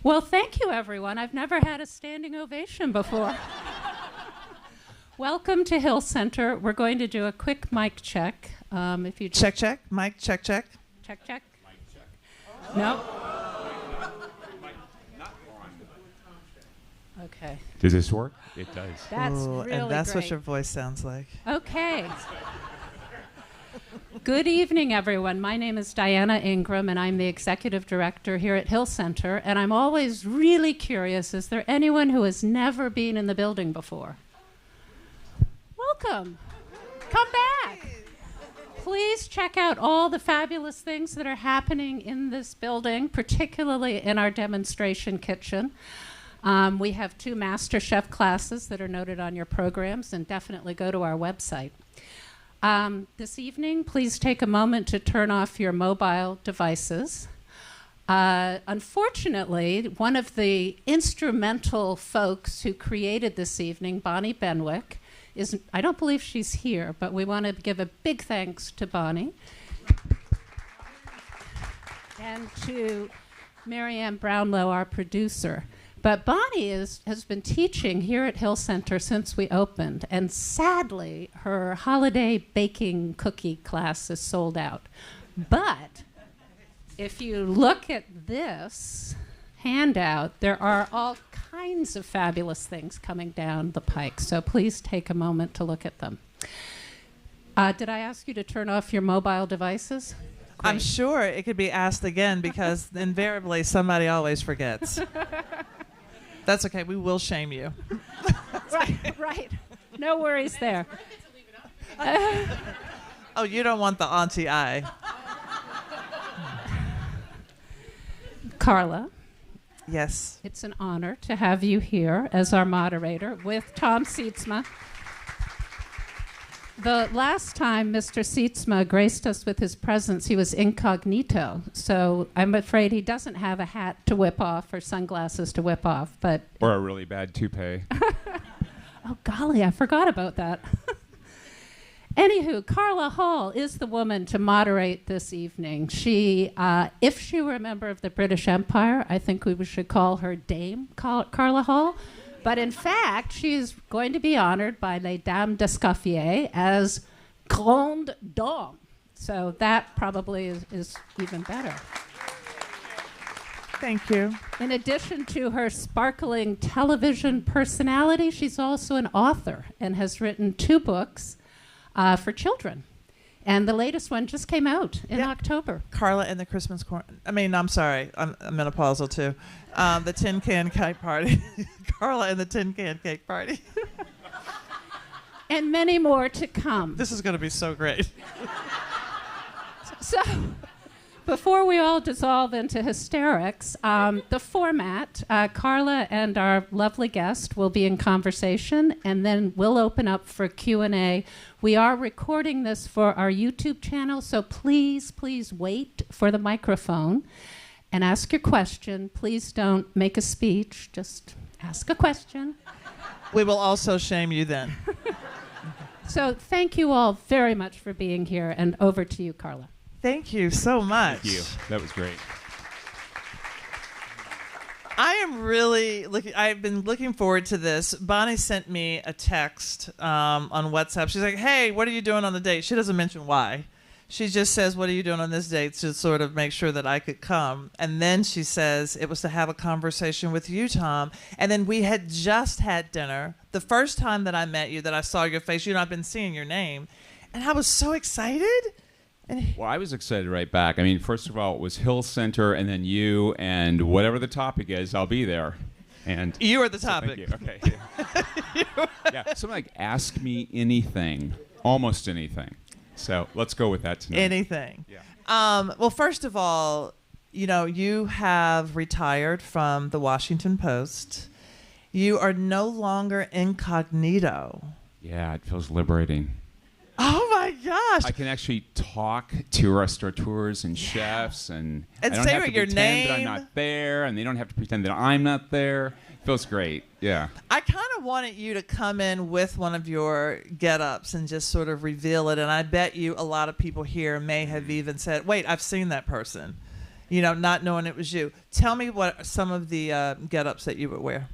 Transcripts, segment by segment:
Well, thank you, everyone. I've never had a standing ovation before. Welcome to Hill Center. We're going to do a quick mic check. If you check, check, mic, check, check. Check, check. Mic check. No? Not on. Okay. Does this work? It does. That's Ooh, really and that's great. what your voice sounds like. Okay. Good evening, everyone. My name is Diana Ingram, and I'm the executive director here at Hill Center. And I'm always really curious, is there anyone who has never been in the building before? Welcome. Come back. Please check out all the fabulous things that are happening in this building, particularly in our demonstration kitchen. We have 2 Master Chef classes that are noted on your programs, and definitely go to our website. This evening, please take a moment to turn off your mobile devices. Unfortunately, one of the instrumental folks who created this evening, Bonnie Benwick, I don't believe she's here, but we want to give a big thanks to Bonnie and to Marianne Brownlow, our producer. But Bonnie has been teaching here at Hill Center since we opened, and sadly, her holiday baking cookie class is sold out. But if you look at this handout, there are all kinds of fabulous things coming down the pike, so please take a moment to look at them. Did I ask you to turn off your mobile devices? Great. I'm sure it could be asked again because invariably somebody always forgets. That's okay. We will shame you. Right. No worries there. Oh, you don't want the auntie eye. Carla. Yes. It's an honor to have you here as our moderator with Tom Sietsema. The last time Mr. Sietsema graced us with his presence, he was incognito. So I'm afraid he doesn't have a hat to whip off or sunglasses to whip off. But Or a really bad toupee. oh, golly, I forgot about that. Anywho, Carla Hall is the woman to moderate this evening. She, if she were a member of the British Empire, I think we should call her Dame Carla Hall. But in fact, she is going to be honored by Les Dames d'Escoffier as Grande Dame. So that probably is even better. Thank you. In addition to her sparkling television personality, she's also an author and has written 2 books for children. And the latest one just came out in October. Carla and the Christmas corn. I'm sorry. I'm menopausal too. The Tin Can Cake Party. Carla and the Tin Can Cake Party. And many more to come. This is going to be so great. So, before we all dissolve into hysterics, the format, Carla and our lovely guest will be in conversation, and then we'll open up for Q&A. We are recording this for our YouTube channel, so please wait for the microphone and ask your question. Please don't make a speech, just ask a question. We will also shame you then. So thank you all very much for being here, and over to you, Carla. Thank you so much. Thank you. That was great. I am really I've been looking forward to this. Bonnie sent me a text on WhatsApp. She's like, hey, what are you doing on the date? She doesn't mention why. She just says, what are you doing on this date, to sort of make sure that I could come. And then she says it was to have a conversation with you, Tom. And then we had just had dinner. The first time that I met you, that I saw your face, I've been seeing your name. And I was so excited. Well, I was excited right back. I mean, first of all, it was Hill Center, and then you, and whatever the topic is, I'll be there. And you are the so topic. Thank you. Okay. Yeah, something like ask me anything, almost anything. So let's go with that tonight. Anything. Yeah. Well, first of all, you have retired from the Washington Post. You are no longer incognito. Yeah, it feels liberating. Oh my gosh! I can actually talk to restaurateurs and chefs, and I don't say have to your pretend that I'm name. not there, and they don't have to pretend that I'm not there. It feels great. Yeah. I kind of wanted you to come in with one of your get-ups and just sort of reveal it, and I bet you a lot of people here may have even said, wait, I've seen that person. not knowing it was you. Tell me what some of the get-ups that you would wear.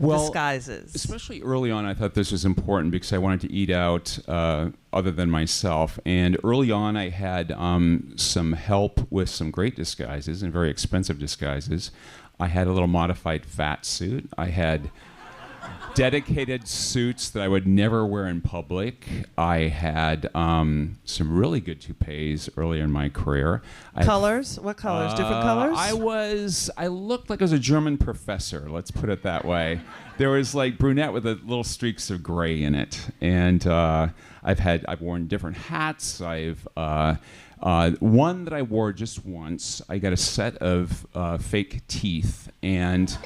Well, disguises. Especially early on, I thought this was important because I wanted to eat out other than myself. And early on, I had some help with some great disguises and very expensive disguises. I had a little modified fat suit. I had dedicated suits that I would never wear in public. I had some really good toupees earlier in my career. Colors? What colors? Different colors? I looked like I was a German professor, let's put it that way. There was like brunette with little streaks of gray in it. And I've worn different hats. One that I wore just once, I got a set of fake teeth, and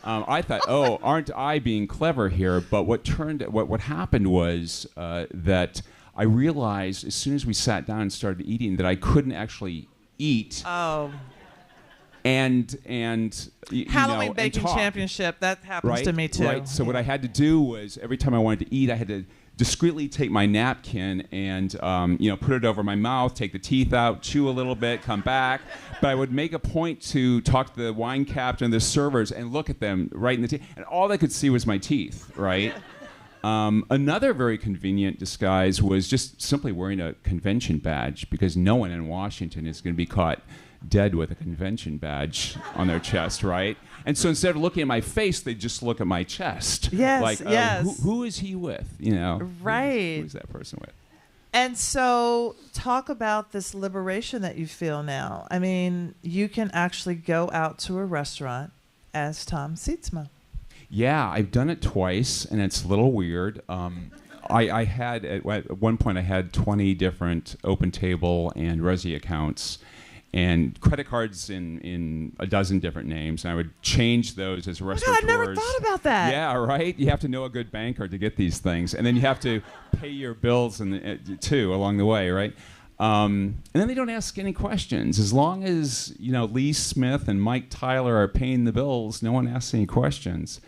I thought, oh, aren't I being clever here? But what happened was that I realized as soon as we sat down and started eating that I couldn't actually eat. Oh. And Halloween Baking Championship, that happens to me too. Right. So what I had to do was every time I wanted to eat, I had to discreetly take my napkin and put it over my mouth, take the teeth out, chew a little bit, come back. But I would make a point to talk to the wine captain and the servers and look at them right in the teeth. And all they could see was my teeth, right? Another very convenient disguise was just simply wearing a convention badge, because no one in Washington is going to be caught dead with a convention badge on their chest, right? And so instead of looking at my face, they just look at my chest. Yes, like, yes. Who is he with? Right. Who is that person with? And so talk about this liberation that you feel now. I mean, you can actually go out to a restaurant as Tom Sietsema. Yeah, I've done it twice, and it's a little weird. I had, at one point, I had 20 different OpenTable and Resi accounts, and credit cards in a dozen different names, and I would change those as restaurateurs. I never thought about that. Yeah, right? You have to know a good banker to get these things, and then you have to pay your bills too along the way, right? And then they don't ask any questions. As long as Lee Smith and Mike Tyler are paying the bills, no one asks any questions.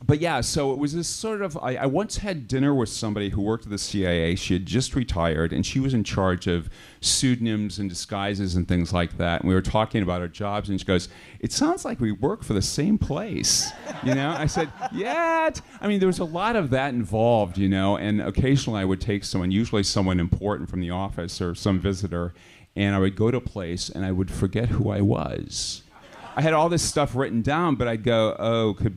But yeah, so it was this sort of, I once had dinner with somebody who worked at the CIA. She had just retired, and she was in charge of pseudonyms and disguises and things like that. And we were talking about our jobs, and she goes, "It sounds like we work for the same place." I said, yeah. There was a lot of that involved, and occasionally I would take someone, usually someone important from the office or some visitor, and I would go to a place and I would forget who I was. I had all this stuff written down, but I'd go, oh, could it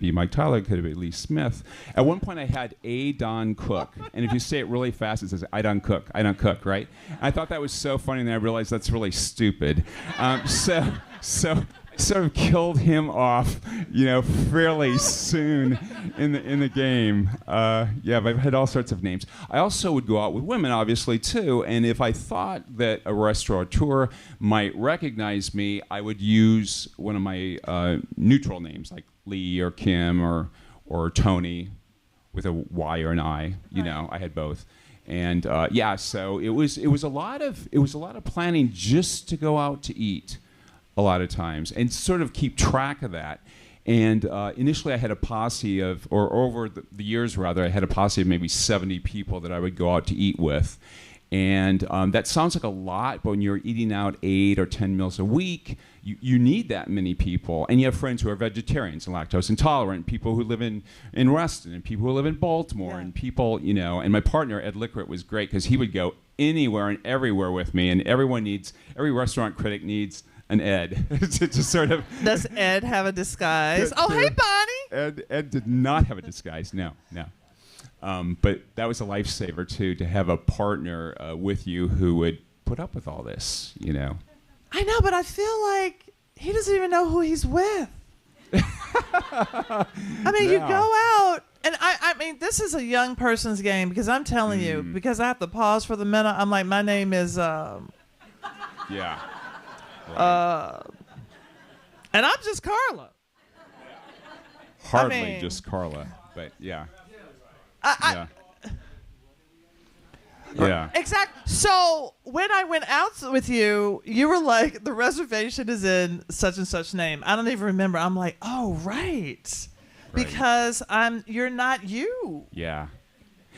be Mike Tyler? Could it be Lee Smith? At one point, I had A. Don Cook, and if you say it really fast, it says I don't cook, right? And I thought that was so funny, and then I realized that's really stupid. So sort of killed him off, fairly soon in the game. But I've had all sorts of names. I also would go out with women, obviously, too, and if I thought that a restaurateur might recognize me, I would use one of my neutral names, like Lee or Kim or Tony, with a Y or an I. I had both. And so it was a lot of planning just to go out to eat. A lot of times, and sort of keep track of that. And initially I had a posse of, or over the years rather, I had a posse of maybe 70 people that I would go out to eat with. And that sounds like a lot, but when you're eating out 8 or 10 meals a week, you need that many people. And you have friends who are vegetarians and lactose intolerant, people who live in Reston, and people who live in Baltimore, and people, and my partner, Ed Lickert, was great because he would go anywhere and everywhere with me, and every restaurant critic needs an Ed to sort of. Does Ed have a disguise? Hey, Bonnie. Ed did not have a disguise. No. But that was a lifesaver too, to have a partner with you who would put up with all this. I know, but I feel like he doesn't even know who he's with. You go out, and I mean, this is a young person's game, because I'm telling you, because I have to pause for the minute. I'm like, my name is. Yeah. Right. And I'm just Carla. Hardly just Carla, but yeah. Yeah. Exactly. So when I went out with you, you were like, the reservation is in such and such name. I don't even remember. I'm like, oh, right. Because you're not you. Yeah.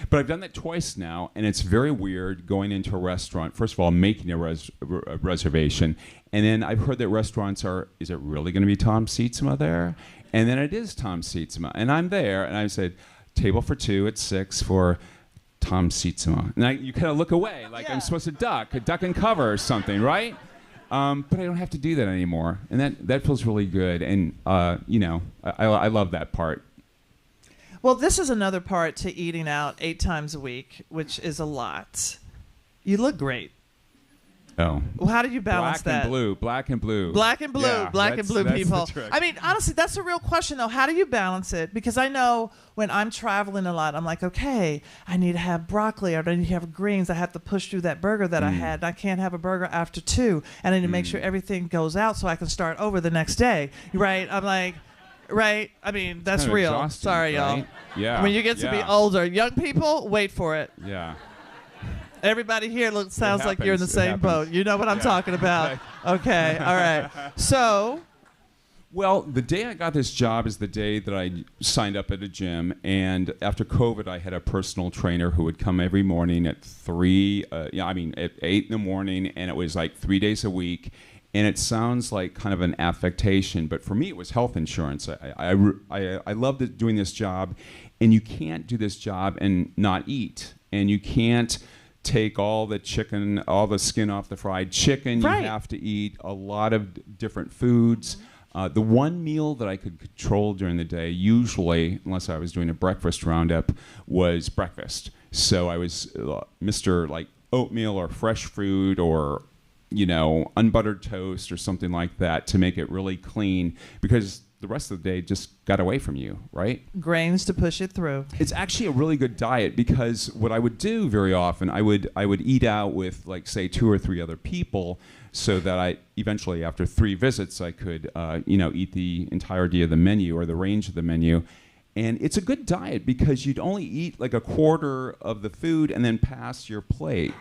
But I've done that twice now, and it's very weird going into a restaurant. First of all, making a reservation, and then I've heard that restaurants are, is it really going to be Tom Sietsema there? And then it is Tom Sietsema, and I'm there, and I said, table for 2 at 6 for Tom Sietsema. And you kind of look away, like I'm supposed to duck and cover or something, right? But I don't have to do that anymore, and that feels really good. And I love that part. Well, this is another part to eating out 8 times a week, which is a lot. You look great. Oh. Well, how do you balance that? Black and blue. Yeah, black and blue people. I mean, honestly, that's a real question, though. How do you balance it? Because I know when I'm traveling a lot, I'm like, okay, I need to have broccoli, or I need to have greens. I have to push through that burger that I had. And I can't have a burger after 2. And I need to make sure everything goes out so I can start over the next day. Right? I'm like... Right? I mean, that's kind of real. Sorry, right? y'all. Yeah. When you get to be older, young people, wait for it. Yeah. Everybody here sounds like you're in the same boat. You know what I'm talking about. Okay. All right. So... Well, the day I got this job is the day that I signed up at a gym, and after COVID, I had a personal trainer who would come every morning at 3, at 8 in the morning, and it was like 3 days a week. And it sounds like kind of an affectation, but for me it was health insurance. I loved doing this job, and you can't do this job and not eat. And you can't take all the chicken, all the skin off the fried chicken. Right. You have to eat a lot of different foods. The one meal that I could control during the day, usually, unless I was doing a breakfast roundup, was breakfast. So I was Mr. like oatmeal or fresh fruit or unbuttered toast or something like that to make it really clean, because the rest of the day just got away from you, right? Grains to push it through. It's actually a really good diet, because what I would do very often, I would eat out with, like, say, 2 or 3 other people, so that I eventually, after 3 visits, I could, eat the entirety of the menu or the range of the menu. And it's a good diet because you'd only eat like a quarter of the food and then pass your plate,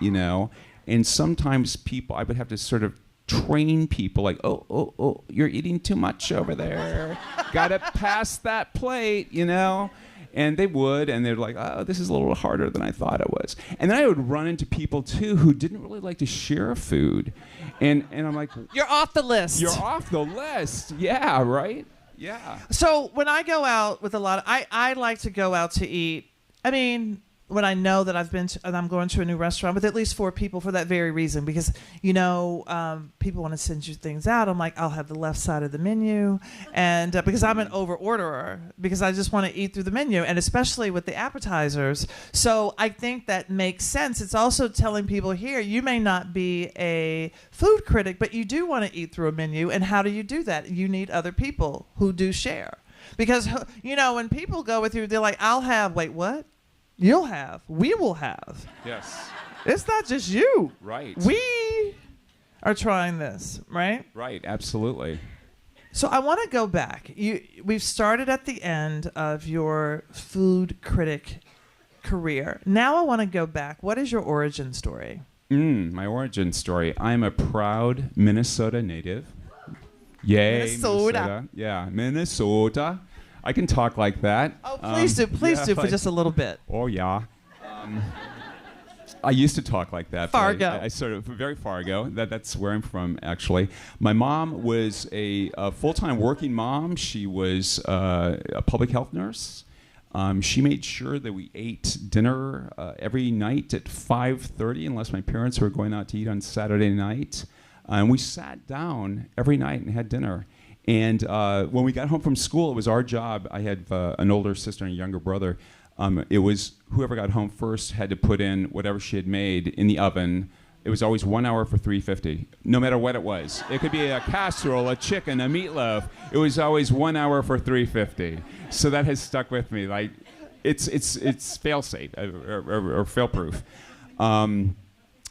And sometimes I would have to sort of train people like, oh, you're eating too much over there. Gotta pass that plate, And they would, and they're like, oh, this is a little harder than I thought it was. And then I would run into people, too, who didn't really like to share food. And I'm like... You're off the list. You're off the list. Yeah, right? Yeah. So when I go out with a lot of... I like to go out to eat. I mean... when I know that I'm going to a new restaurant with at least 4 people for that very reason, because people want to send you things out. I'm like, I'll have the left side of the menu, and because I'm an over orderer, because I just want to eat through the menu, and especially with the appetizers. So I think that makes sense. It's also telling people here, you may not be a food critic, but you do want to eat through a menu. And how do you do that? You need other people who do share, because when people go with you, they're like, I'll have. Wait, what? You'll have. We will have. Yes. It's not just you. Right. We are trying this, right? Right, absolutely. So I want to go back. We've started at the end of your food critic career. Now I want to go back. What is your origin story? My origin story. I'm a proud Minnesota native. Yay, Minnesota. Yeah, Minnesota. I can talk like that. Oh, please do for just a little bit. Oh, yeah. I used to talk like that. Fargo. I sort of, very Fargo. That's where I'm from, actually. My mom was a full-time working mom. She was a public health nurse. She made sure that we ate dinner every night at 5:30, unless my parents were going out to eat on Saturday night. And we sat down every night and had dinner. And when we got home from school, it was our job. I had an older sister and a younger brother. It was whoever got home first had to put in whatever she had made in the oven. It was always 1 hour for $3.50, no matter what it was. It could be a casserole, a chicken, a meatloaf. It was always 1 hour for $3.50. So that has stuck with me. Like, it's fail-safe or fail-proof.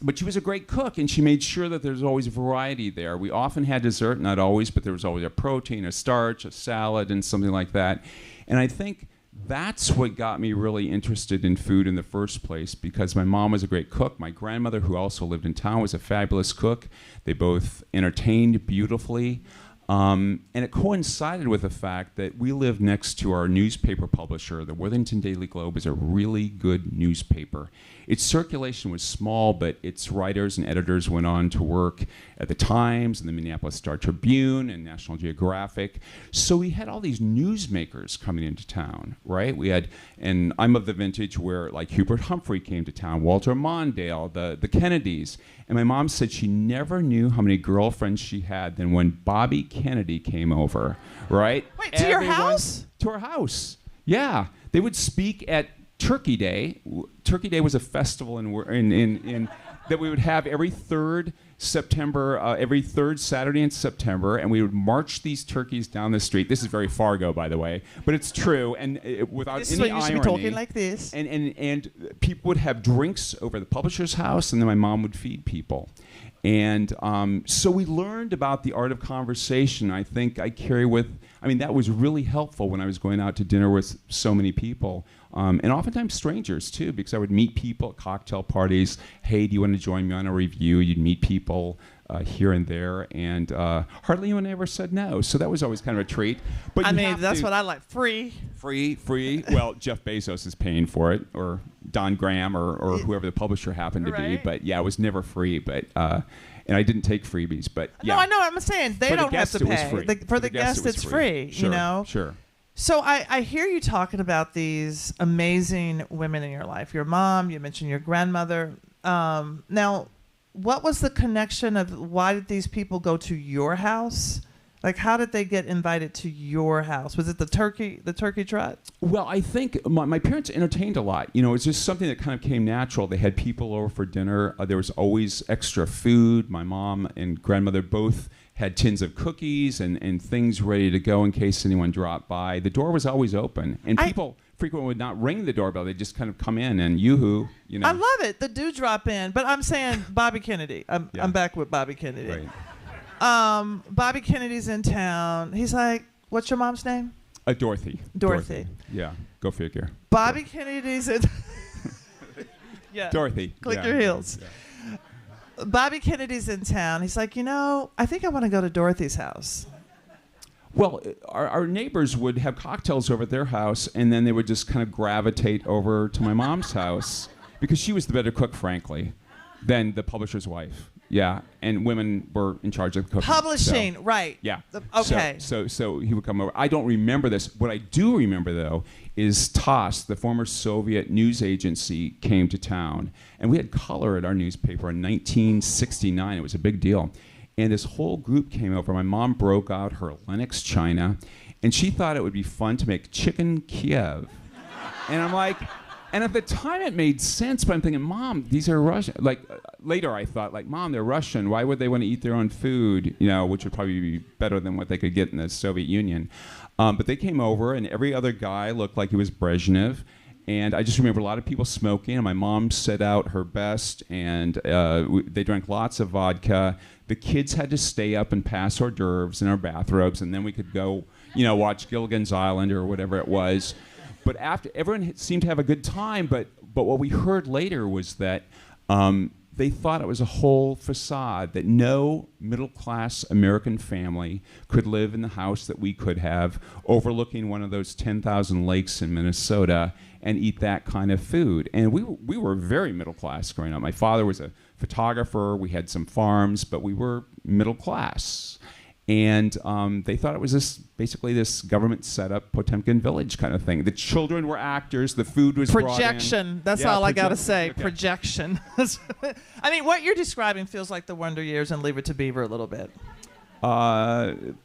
But she was a great cook, and she made sure that there's always variety there. We often had dessert, not always, but there was always a protein, a starch, a salad, and something like that. And I think that's what got me really interested in food in the first place, because my mom was a great cook. My grandmother, who also lived in town, was a fabulous cook. They both entertained beautifully. And it coincided with the fact that we lived next to our newspaper publisher. The Worthington Daily Globe is a really good newspaper. Its circulation was small, but its writers and editors went on to work at the Times and the Minneapolis Star-Tribune and National Geographic. So we had all these newsmakers coming into town, right? We had, and I'm of the vintage where like Hubert Humphrey came to town, Walter Mondale, the Kennedys. And my mom said she never knew how many girlfriends she had than when Bobby Kennedy came over, right? Wait, to your house? To our house, yeah. They would speak at Turkey Day. Turkey Day was a festival in that we would have every third September, every third Saturday in September, and we would march these turkeys down the street. This is very Fargo, by the way, but it's true, and without this any is what you irony. should be talking like this. And people would have drinks over the publisher's house, and then my mom would feed people. And so we learned about the art of conversation. I think I carry that was really helpful when I was going out to dinner with so many people. And oftentimes strangers, too, because I would meet people at cocktail parties. Hey, do you want to join me on a review? You'd meet people here and there, and hardly anyone ever said no. So that was always kind of a treat. But that's what I like. Free. Well, Jeff Bezos is paying for it, or Don Graham, or whoever the publisher happened to be. But yeah, it was never free. But and I didn't take freebies. But yeah. No, I know. I'm saying they don't have to pay. For the guest, it's free. Sure, you know. Sure. So I hear you talking about these amazing women in your life. Your mom, you mentioned your grandmother. Now, what was the connection of why did these people go to your house? Like, how did they get invited to your house? Was it the turkey trot? Well, I think my parents entertained a lot. You know, it's just something that kind of came natural. They had people over for dinner. There was always extra food. My mom and grandmother both had tins of cookies and things ready to go in case anyone dropped by. The door was always open, and people frequently would not ring the doorbell. They'd just kind of come in and yoo-hoo, you know. I love it. The drop in. But I'm saying Bobby Kennedy. I'm back with Bobby Kennedy. Right. Bobby Kennedy's in town. He's like, what's your mom's name? Dorothy. Dorothy. Yeah, go figure. Bobby Kennedy's in... yeah. Dorothy. Click your heels. Yeah. Bobby Kennedy's in town. He's like, I think I want to go to Dorothy's house. Well, our neighbors would have cocktails over at their house, and then they would just kind of gravitate over to my mom's house because she was the better cook, frankly, than the publisher's wife. Yeah, and women were in charge of the cooking. Publishing, right. Yeah. Okay. So he would come over. I don't remember this. What I do remember, though, is TASS, the former Soviet news agency, came to town. And we had color at our newspaper in 1969. It was a big deal. And this whole group came over. My mom broke out her Lenox china, and she thought it would be fun to make chicken Kiev. And I'm like... And at the time, it made sense, but I'm thinking, Mom, these are Russian. Like, later I thought, like, Mom, they're Russian. Why would they want to eat their own food, which would probably be better than what they could get in the Soviet Union. But they came over, and every other guy looked like he was Brezhnev. And I just remember a lot of people smoking, and my mom set out her best, and they drank lots of vodka. The kids had to stay up and pass hors d'oeuvres in our bathrobes, and then we could go, watch Gilligan's Island or whatever it was. But after everyone seemed to have a good time, but what we heard later was that they thought it was a whole facade, that no middle-class American family could live in the house that we could have, overlooking one of those 10,000 lakes in Minnesota, and eat that kind of food. And we were very middle-class growing up. My father was a photographer. We had some farms, but we were middle-class. And they thought it was basically this government set up Potemkin Village kind of thing. The children were actors. The food was projection. That's all I got to say. Okay. Projection. I mean, what you're describing feels like the Wonder Years and Leave It to Beaver a little bit.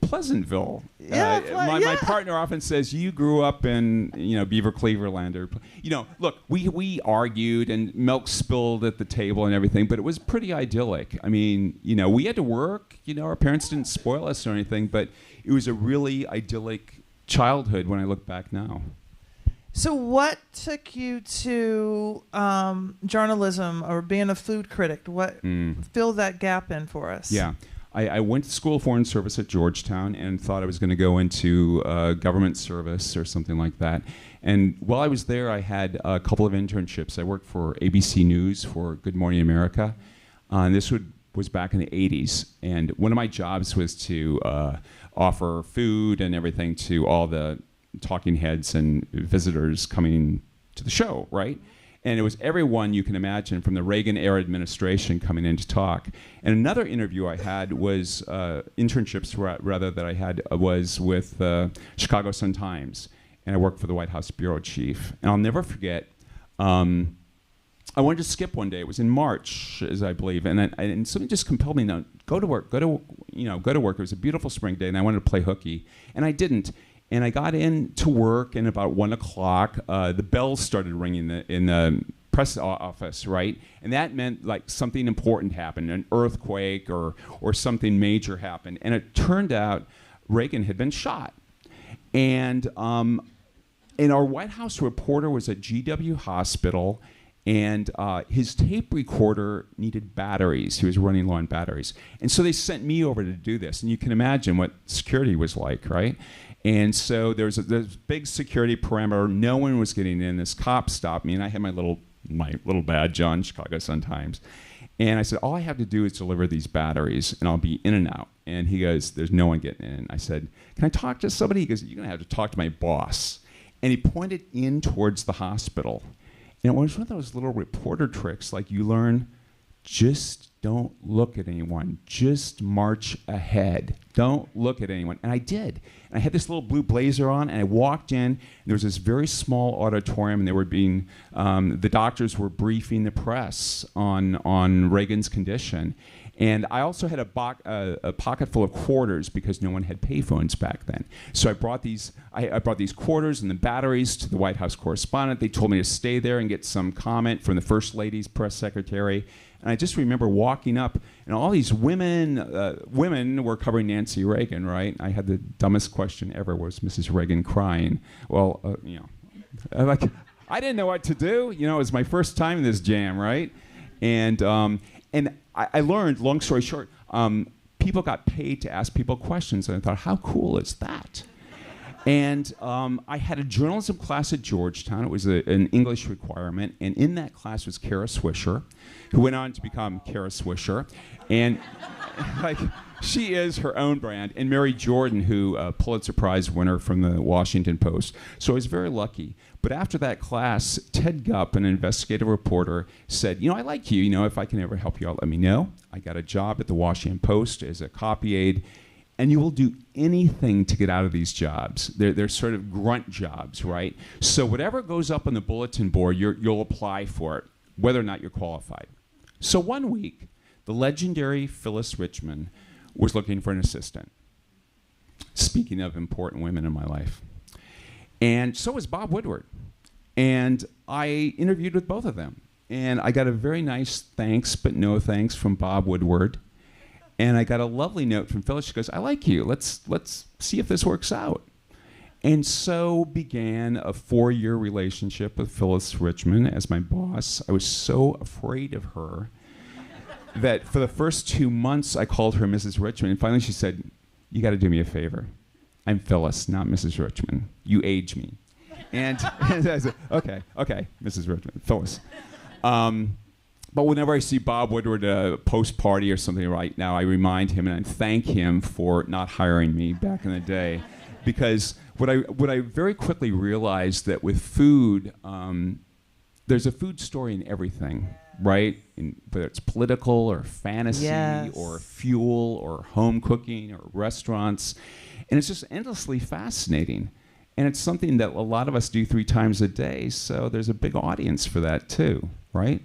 Pleasantville. Yeah, my partner often says, you grew up in Beaver Cleaverland. Look, we argued and milk spilled at the table and everything, but it was pretty idyllic. I mean, we had to work. Our parents didn't spoil us or anything, but it was a really idyllic childhood when I look back now. So what took you to journalism or being a food critic? What fill that gap in for us? Yeah. I went to School of Foreign Service at Georgetown and thought I was going to go into government service or something like that. And while I was there, I had a couple of internships. I worked for ABC News for Good Morning America. And this would was back in the 80s, and one of my jobs was to offer food and everything to all the talking heads and visitors coming to the show, right? And it was everyone you can imagine from the Reagan-era administration coming in to talk. And another interview I had was internships, rather, that I had was with Chicago Sun-Times, and I worked for the White House bureau chief. And I'll never forget. I wanted to skip one day. It was in March, as I believe, and something just compelled me to go to work. Go to work. It was a beautiful spring day, and I wanted to play hooky, and I didn't. And I got in to work, and about 1 o'clock, the bells started ringing in the press office, right? And that meant like something important happened, an earthquake or something major happened. And it turned out Reagan had been shot, and our White House reporter was at GW Hospital. And his tape recorder needed batteries. He was running low on batteries. And so they sent me over to do this. And you can imagine what security was like, right? And so there's big security perimeter. No one was getting in. This cop stopped me, and I had my little badge on, Chicago Sun-Times. And I said, all I have to do is deliver these batteries, and I'll be in and out. And he goes, there's no one getting in. I said, can I talk to somebody? He goes, you're going to have to talk to my boss. And he pointed in towards the hospital. And it was one of those little reporter tricks, like you learn, just don't look at anyone. Just march ahead. Don't look at anyone. And I did. And I had this little blue blazer on, and I walked in, and there was this very small auditorium, and they were being, the doctors were briefing the press on Reagan's condition. And I also had a pocket full of quarters because no one had payphones back then. So I brought these quarters and the batteries to the White House correspondent. They told me to stay there and get some comment from the First Lady's press secretary. And I just remember walking up, and all these women were covering Nancy Reagan, right? I had the dumbest question ever: was Mrs. Reagan crying? Well, I didn't know what to do. It was my first time in this jam, right? And I learned, long story short, people got paid to ask people questions, and I thought, how cool is that? And I had a journalism class at Georgetown. It was an English requirement, and in that class was Kara Swisher, who went on to become Kara Swisher, and she is her own brand, and Mary Jordan, who Pulitzer Prize winner from the Washington Post. So I was very lucky. But after that class, Ted Gupp, an investigative reporter, said, I like you. If I can ever help you out, let me know. I got a job at the Washington Post as a copy aide, and you will do anything to get out of these jobs. They're sort of grunt jobs, right? So whatever goes up on the bulletin board, you'll apply for it, whether or not you're qualified. So one week, the legendary Phyllis Richmond was looking for an assistant. Speaking of important women in my life. And so was Bob Woodward. And I interviewed with both of them. And I got a very nice thanks but no thanks from Bob Woodward. And I got a lovely note from Phyllis. She goes, I like you. Let's see if this works out. And so began a 4-year relationship with Phyllis Richmond as my boss. I was so afraid of her that for the first 2 months I called her Mrs. Richmond. And finally she said, you got to do me a favor. I'm Phyllis, not Mrs. Richmond. You age me. And I said, okay, Mrs. Richmond, Phyllis. But whenever I see Bob Woodward at a post-party or something right now, I remind him and I thank him for not hiring me back in the day. Because what I very quickly realized that with food, there's a food story in everything, right? Whether it's political or fantasy, yes, or fuel or home cooking or restaurants. And it's just endlessly fascinating. And it's something that a lot of us do 3 times a day, so there's a big audience for that too, right?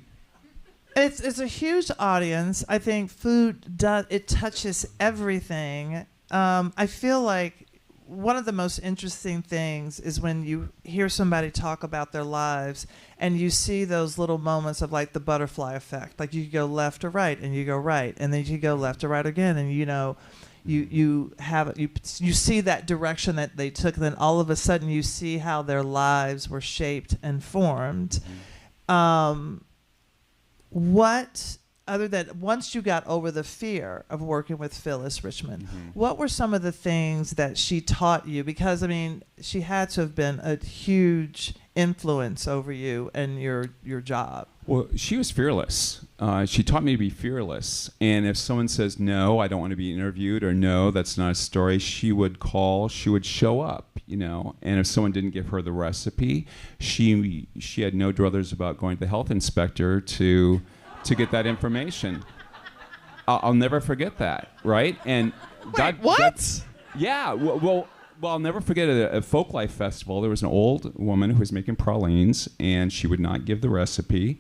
It's a huge audience. I think food touches everything. I feel like one of the most interesting things is when you hear somebody talk about their lives and you see those little moments of like the butterfly effect. Like you go left or right and you go right, and then you go left or right again, and you see that direction that they took, and then all of a sudden you see how their lives were shaped and formed. What, other than once you got over the fear of working with Phyllis Richmond, what were some of the things that she taught you? Because, I mean, she had to have been a huge influence over you and your job. Well, she was fearless. she taught me to be fearless. And if someone says, no, I don't want to be interviewed, or no, that's not a story, she would call, she would show up, you know. And if someone didn't give her the recipe, she had no druthers about going to the health inspector to get that information. I'll never forget that, right? And Wait, what? Yeah, well, I'll never forget at a Folklife festival, there was an old woman who was making pralines, and she would not give the recipe.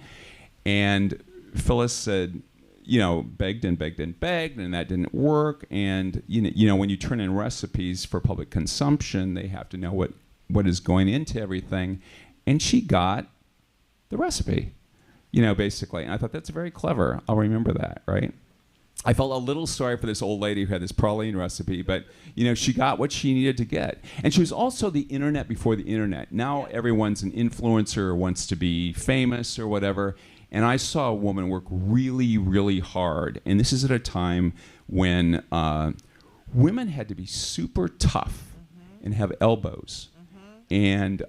And Phyllis said, you know, begged and begged and begged, and that didn't work. And, you know, when you turn in recipes for public consumption, they have to know what is going into everything. And she got the recipe, you know, basically. And I thought, that's very clever. I'll remember that, right? I felt a little sorry for this old lady who had this praline recipe, but, you know, she got what she needed to get. And she was also the internet before the internet. Now everyone's an influencer or wants to be famous or whatever. And I saw a woman work really, really hard. And this is at a time when women had to be super tough and have elbows. And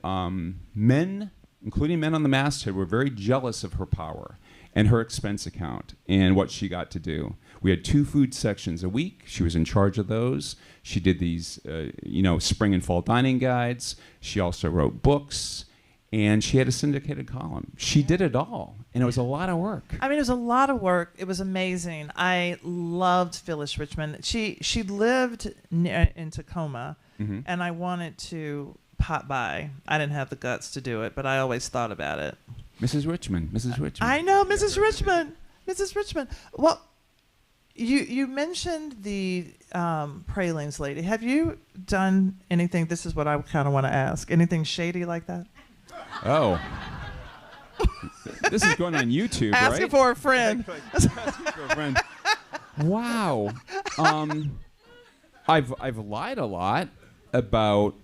men, including men on the masthead, were very jealous of her power and her expense account and what she got to do. We had 2 food sections a week. She was in charge of those. She did these, you know, spring and fall dining guides. She also wrote books. And she had a syndicated column. She did it all. And it was a lot of work. I mean, it was a lot of work. It was amazing. I loved Phyllis Richmond. She lived in Tacoma, and I wanted to pop by. I didn't have the guts to do it, but I always thought about it. Mrs. Richmond. I know, Mrs. Richmond. Mrs. Richmond. Well, you mentioned the pralines lady. Have you done anything, this is what I kind of want to ask, anything shady like that? Oh. This is going on YouTube, right? Asking for a friend. Asking for a friend. Wow. I've lied a lot about...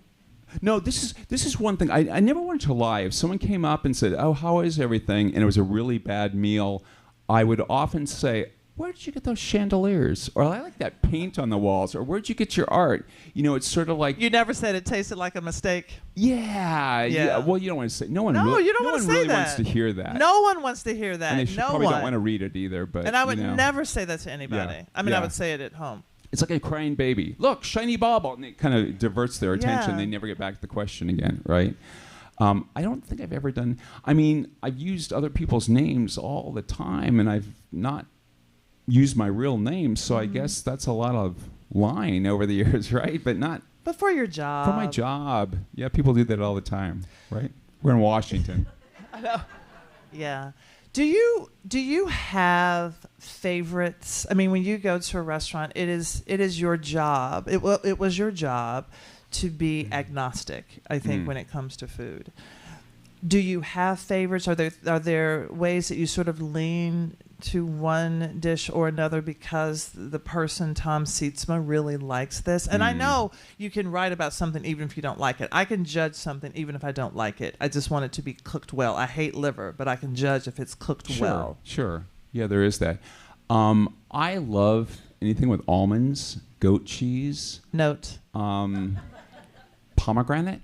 No, this is one thing. I never wanted to lie. If someone came up and said, oh, how is everything? And it was a really bad meal, I would often say, where did you get those chandeliers? Or I like that paint on the walls. Or where'd you get your art? You know, it's sort of like... You never said it tasted like a mistake. Yeah. Well, you don't want to say... No one really wants to hear that. No one wants to hear that. And they probably don't want to read it either. But and I would never say that to anybody. Yeah. I mean, I would say it at home. It's like a crying baby. Look, shiny bauble. And it kind of diverts their attention. Yeah. They never get back to the question again, right? I don't think I've ever done... I mean, I've used other people's names all the time, and I've not used my real name, so I guess that's a lot of lying over the years, right? But not... But for your job. For my job. Yeah, people do that all the time, right? We're in Washington. I know. Yeah. Do you have favorites? I mean, when you go to a restaurant, it is your job. It was your job to be agnostic, I think, when it comes to food. Do you have favorites? Are there ways that you sort of lean to one dish or another because the person, Tom Sietsema, really likes this? And I know you can write about something even if you don't like it. I can judge something even if I don't like it. I just want it to be cooked well. I hate liver, but I can judge if it's cooked well. Sure. Yeah, there is that. I love anything with almonds, goat cheese. Note. Pomegranate.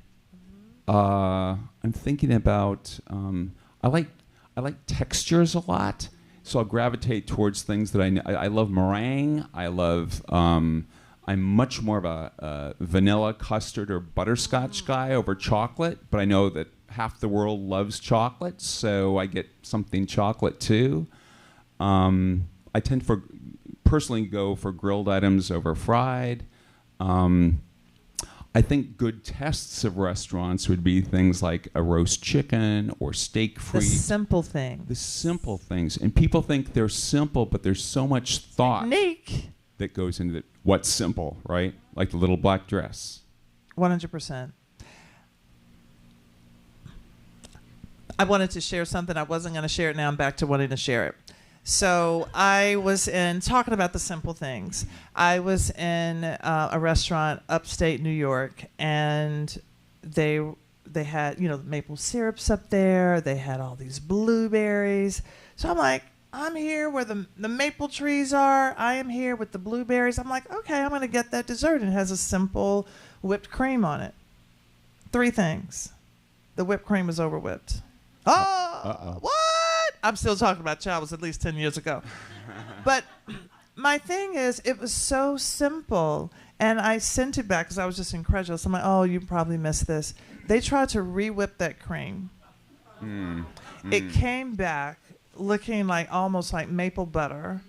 I'm thinking about... I like textures a lot. So I'll gravitate towards things that I love meringue. I love... I'm much more of a vanilla, custard, or butterscotch guy over chocolate. But I know that half the world loves chocolate, so I get something chocolate too. I tend to personally go for grilled items over fried. I think good tests of restaurants would be things like a roast chicken or steak free. The simple things. The simple things. And people think they're simple, but there's so much thought Technique. that goes into what's simple, right? Like the little black dress. 100%. I wanted to share something. I wasn't going to share it. Now I'm back to wanting to share it. So I was talking about the simple things. I was in a restaurant upstate New York, and they had, maple syrups up there. They had all these blueberries. So I'm like, I'm here where the maple trees are. I am here with the blueberries. I'm like, okay, I'm going to get that dessert. And it has a simple whipped cream on it. 3 things. The whipped cream was over whipped. Oh, what? I'm still talking about child was at least 10 years ago. But my thing is, it was so simple. And I sent it back because I was just incredulous. I'm like, oh, you probably missed this. They tried to re-whip that cream. It came back looking like almost like maple butter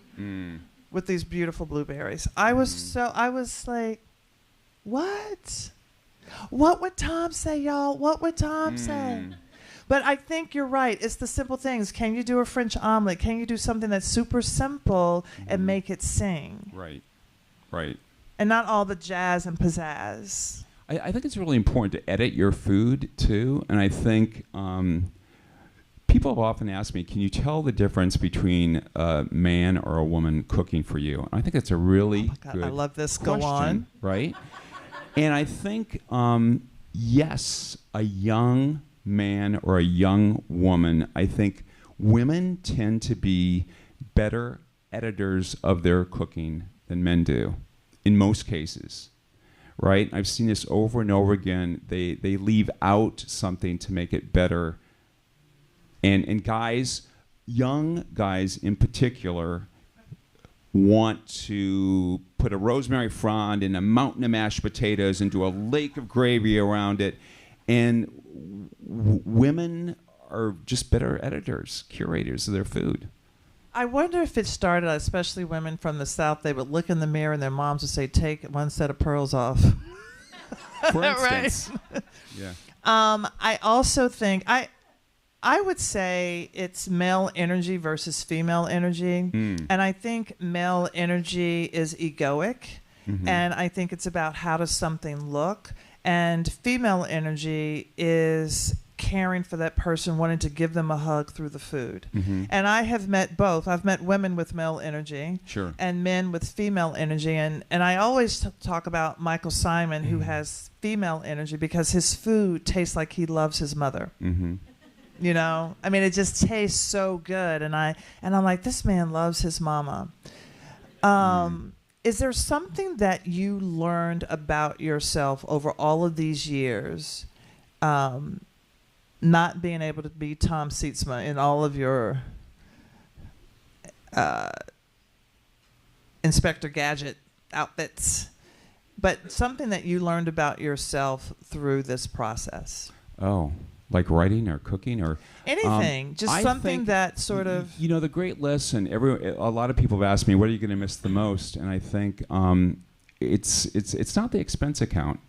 with these beautiful blueberries. I was like, what? What would Tom say, y'all? What would Tom say? But I think you're right. It's the simple things. Can you do a French omelet? Can you do something that's super simple and make it sing? Right. Right. And not all the jazz and pizzazz. I think it's really important to edit your food, too. And I think people have often asked me, can you tell the difference between a man or a woman cooking for you? And I think that's a really good I love this. question, Go on. Right? And I think, yes, a young man or a young woman, I think women tend to be better editors of their cooking than men do, in most cases, right? I've seen this over and over again. They leave out something to make it better. And guys, young guys in particular, want to put a rosemary frond in a mountain of mashed potatoes and do a lake of gravy around it. And women are just better editors, curators of their food. I wonder if it started, especially women from the South, they would look in the mirror and their moms would say, take one set of pearls off. For instance. Right? Yeah. I also think, I would say it's male energy versus female energy. And I think male energy is egoic. And I think it's about how does something look. And female energy is caring for that person, wanting to give them a hug through the food. And I have met both. I've met women with male energy and men with female energy. And I always talk about Michael Simon, who has female energy because his food tastes like he loves his mother. You know, I mean, it just tastes so good. And I'm like, this man loves his mama. Is there something that you learned about yourself over all of these years, not being able to be Tom Sietsema in all of your Inspector Gadget outfits, but something that you learned about yourself through this process? Oh, like writing or cooking or anything, just something that sort of... You know, the great lesson, a lot of people have asked me, what are you going to miss the most? And I think it's not the expense account.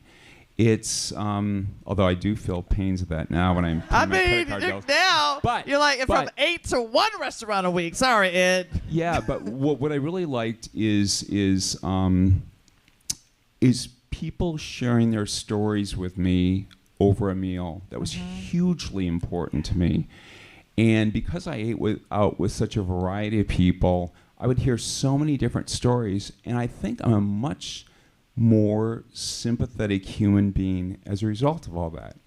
It's, although I do feel pains of that now when I'm paying my credit card bills. Now, but, you're like from 8 to 1 restaurant a week. Sorry, Ed. Yeah, but what I really liked is people sharing their stories with me over a meal. That was hugely important to me. And because I ate out with such a variety of people, I would hear so many different stories. And I think I'm a much more sympathetic human being as a result of all that.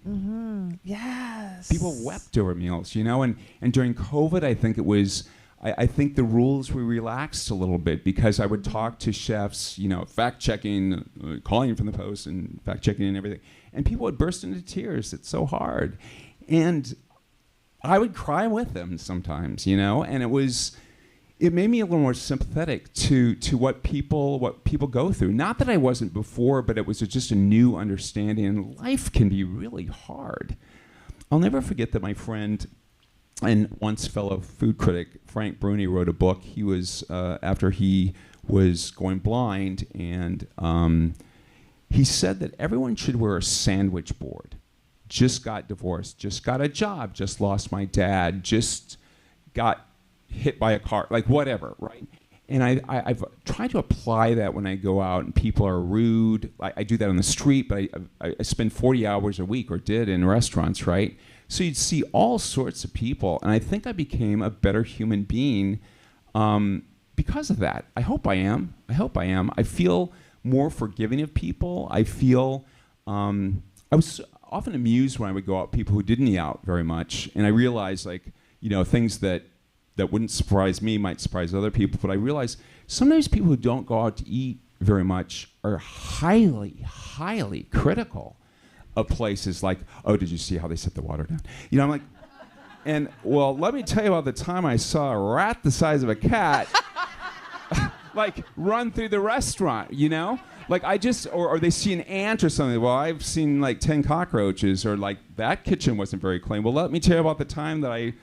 Yes. People wept over meals, you know. And during COVID, I think it was... I think the rules were relaxed a little bit because I would talk to chefs, you know, fact-checking, calling from the Post and fact-checking and everything. And people would burst into tears. It's so hard. And I would cry with them sometimes, you know. And it made me a little more sympathetic to what people go through. Not that I wasn't before, but it was just a new understanding. And life can be really hard. I'll never forget that my friend... and once fellow food critic Frank Bruni wrote a book. He was after he was going blind, and he said that everyone should wear a sandwich board. Just got divorced, just got a job, just lost my dad, just got hit by a car, like whatever, right? And I've tried to apply that when I go out and people are rude. I do that on the street, but I spend 40 hours a week, or did, in restaurants, right? So you'd see all sorts of people, and I think I became a better human being because of that. I hope I am. I feel more forgiving of people. I feel I was often amused when I would go out with people who didn't eat out very much, and I realized, like, you know, things that wouldn't surprise me might surprise other people. But I realized sometimes people who don't go out to eat very much are highly, highly critical of places like, oh, did you see how they set the water down? You know, I'm like, And, well, let me tell you about the time I saw a rat the size of a cat, like, run through the restaurant, you know? Like, or they see an ant or something. Well, I've seen, like, 10 cockroaches, or, like, that kitchen wasn't very clean. Well, let me tell you about the time that I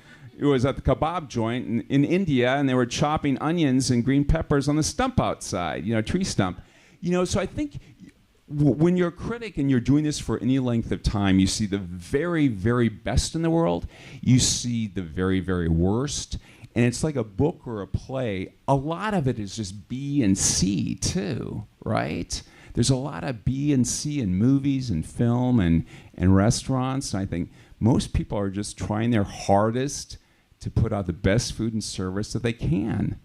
was at the kebab joint in India, and they were chopping onions and green peppers on the stump outside, tree stump. So I think when you're a critic and you're doing this for any length of time, you see the very, very best in the world. You see the very, very worst. And it's like a book or a play. A lot of it is just B and C, too, right? There's a lot of B and C in movies and film and restaurants. And I think most people are just trying their hardest to put out the best food and service that they can.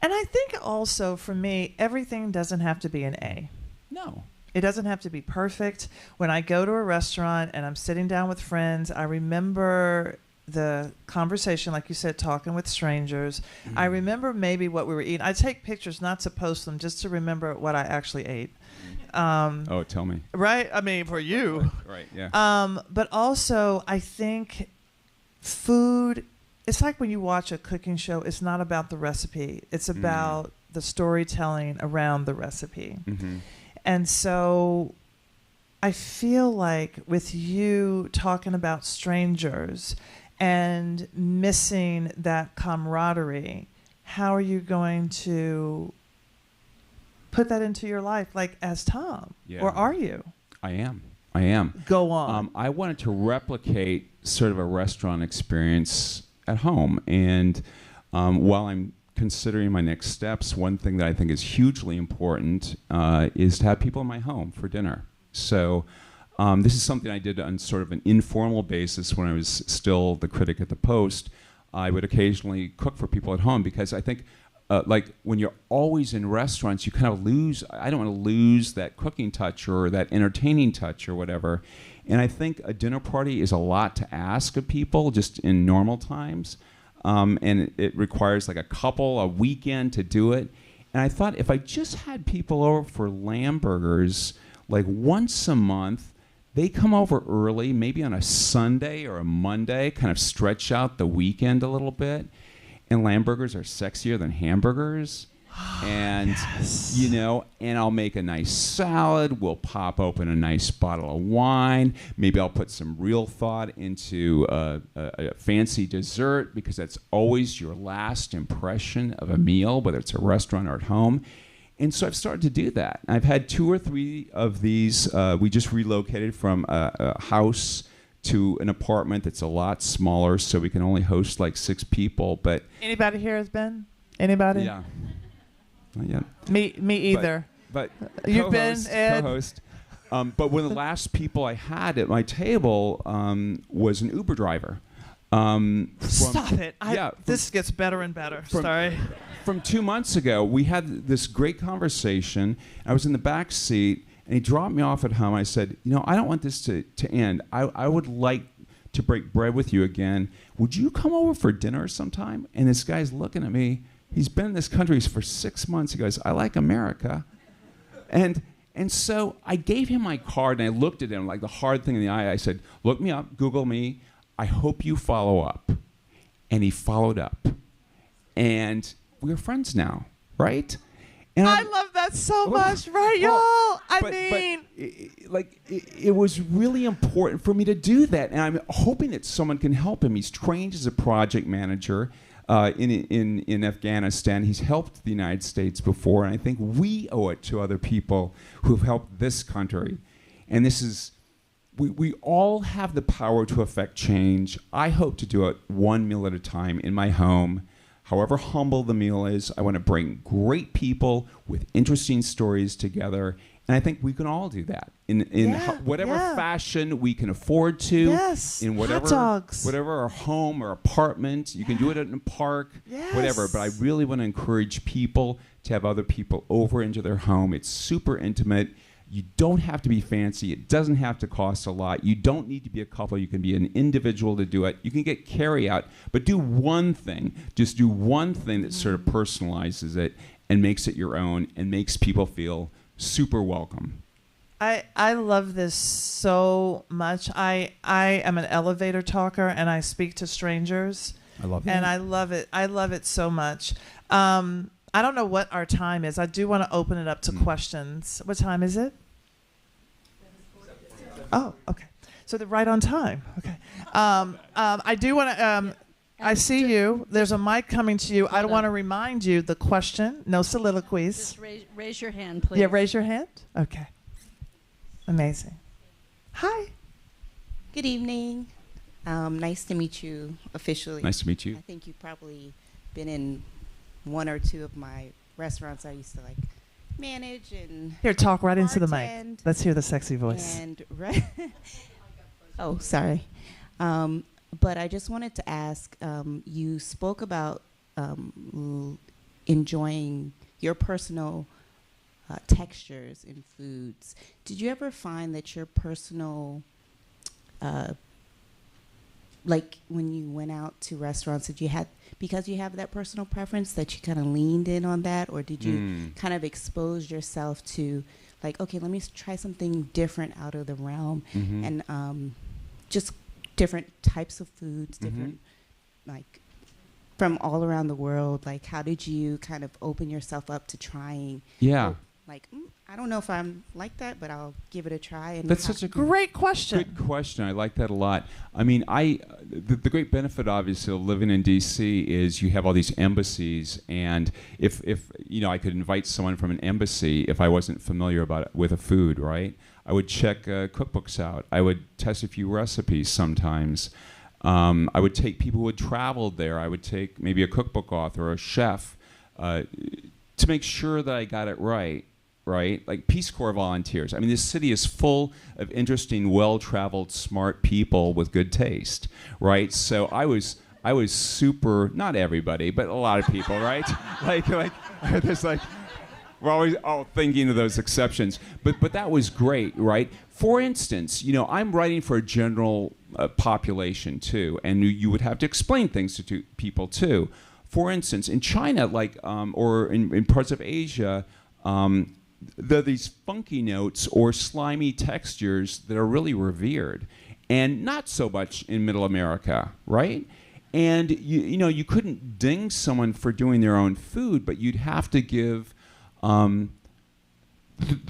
And I think also, for me, everything doesn't have to be an A. No. It doesn't have to be perfect. When I go to a restaurant and I'm sitting down with friends, I remember the conversation, like you said, talking with strangers. Mm-hmm. I remember maybe what we were eating. I take pictures not to post them, just to remember what I actually ate. Oh, tell me. Right? I mean, for you. Right, yeah. But also, I think food, it's like when you watch a cooking show, it's not about the recipe. It's about the storytelling around the recipe. Mm-hmm. And so I feel like with you talking about strangers and missing that camaraderie, how are you going to put that into your life, like as Tom? Yeah. Or are you? I am. Go on. I wanted to replicate sort of a restaurant experience at home. And while I'm considering my next steps, one thing that I think is hugely important is to have people in my home for dinner. So this is something I did on sort of an informal basis when I was still the critic at the Post. I would occasionally cook for people at home because I think like when you're always in restaurants, you kind of lose, I don't want to lose that cooking touch or that entertaining touch or whatever. And I think a dinner party is a lot to ask of people just in normal times. And it requires like a weekend to do it. And I thought if I just had people over for lamb burgers like once a month, they come over early, maybe on a Sunday or a Monday, kind of stretch out the weekend a little bit. And lamb burgers are sexier than hamburgers. And, yes. And I'll make a nice salad. We'll pop open a nice bottle of wine. Maybe I'll put some real thought into a fancy dessert because that's always your last impression of a meal, whether it's a restaurant or at home. And so I've started to do that. I've had 2 or 3 of these. We just relocated from a house to an apartment that's a lot smaller, so we can only host like 6 people. But anybody here has been? Anybody? Yeah. Not yet. Me either. But you've been, Ed? Co-host. But one of the last people I had at my table was an Uber driver. Stop it. This gets better and better. Sorry. From 2 months ago, we had this great conversation. I was in the back seat, and he dropped me off at home. I said, I don't want this to end. I would like to break bread with you again. Would you come over for dinner sometime? And this guy's looking at me. He's been in this country for 6 months. He goes, I like America. And so I gave him my card, and I looked at him like the hard thing in the eye. I said, look me up, Google me. I hope you follow up. And he followed up. And we're friends now, right? And I love that so much, right, y'all? It was really important for me to do that. And I'm hoping that someone can help him. He's trained as a project manager in Afghanistan. He's helped the United States before, and I think we owe it to other people who've helped this country. And this is, we all have the power to affect change. I hope to do it one meal at a time in my home. However humble the meal is, I want to bring great people with interesting stories together. And I think we can all do that in whatever fashion we can afford to. Yes. In whatever our home or apartment. You can do it in a park, whatever. But I really want to encourage people to have other people over into their home. It's super intimate. You don't have to be fancy. It doesn't have to cost a lot. You don't need to be a couple. You can be an individual to do it. You can get carry out, but do one thing. Just do one thing that sort of personalizes it and makes it your own and makes people feel super welcome. I love this so much. I am an elevator talker, and I speak to strangers. I love that. And I love it. I love it so much. I don't know what our time is. I do want to open it up to questions. What time is it? Oh, okay. So they're right on time. Okay. I do want to. I see you. There's a mic coming to you. I want to remind you the question. No soliloquies. Just raise your hand, please. Yeah, raise your hand. Okay. Amazing. Hi. Good evening. Nice to meet you officially. Nice to meet you. I think you've probably been in one or two of my restaurants I used to like manage and Here, talk right into the mic. bartend. Let's hear the sexy voice. And oh, sorry. But I just wanted to ask, you spoke about enjoying your personal textures in foods. Did you ever find that your personal, like when you went out to restaurants, did you because you have that personal preference that you kind of leaned in on that, or did you kind of expose yourself to like, okay, let me try something different out of the realm, and just different types of foods, different like from all around the world? Like, how did you kind of open yourself up to trying? Yeah. Like, I don't know if I'm like that, but I'll give it a try. And That's such a Great question. good question. I like that a lot. I mean, the great benefit, obviously, of living in D.C. is you have all these embassies, and if you know, I could invite someone from an embassy if I wasn't familiar with a food, right? I would check cookbooks out. I would test a few recipes sometimes. I would take people who had traveled there. I would take maybe a cookbook author or a chef to make sure that I got it right. Right? Like Peace Corps volunteers. I mean, this city is full of interesting, well-traveled, smart people with good taste, right? So I was super, not everybody, but a lot of people, right? like there's like, we're always all thinking of those exceptions, but that was great, right? For instance, you know, I'm writing for a general population too, and you would have to explain things to people too. For instance, in China, like, or in parts of Asia, there are these funky notes or slimy textures that are really revered, and not so much in Middle America, right? And you know, you couldn't ding someone for doing their own food, but you'd have to give. The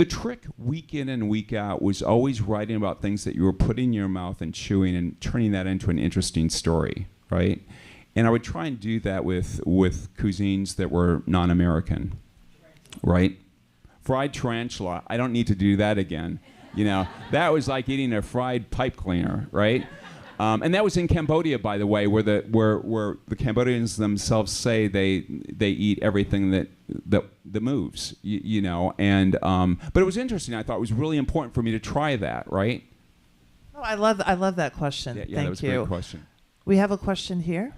trick week in and week out was always writing about things that you were putting in your mouth and chewing and turning that into an interesting story, right? And I would try and do that with cuisines that were non-American, right? Fried tarantula, I don't need to do that again. You know, that was like eating a fried pipe cleaner, right? And that was in Cambodia, by the way, where the Cambodians themselves say they eat everything that moves, you know. And but it was interesting. I thought it was really important for me to try that, right? Oh, I love that question. Yeah, Thank that was you. a great question. We have a question here.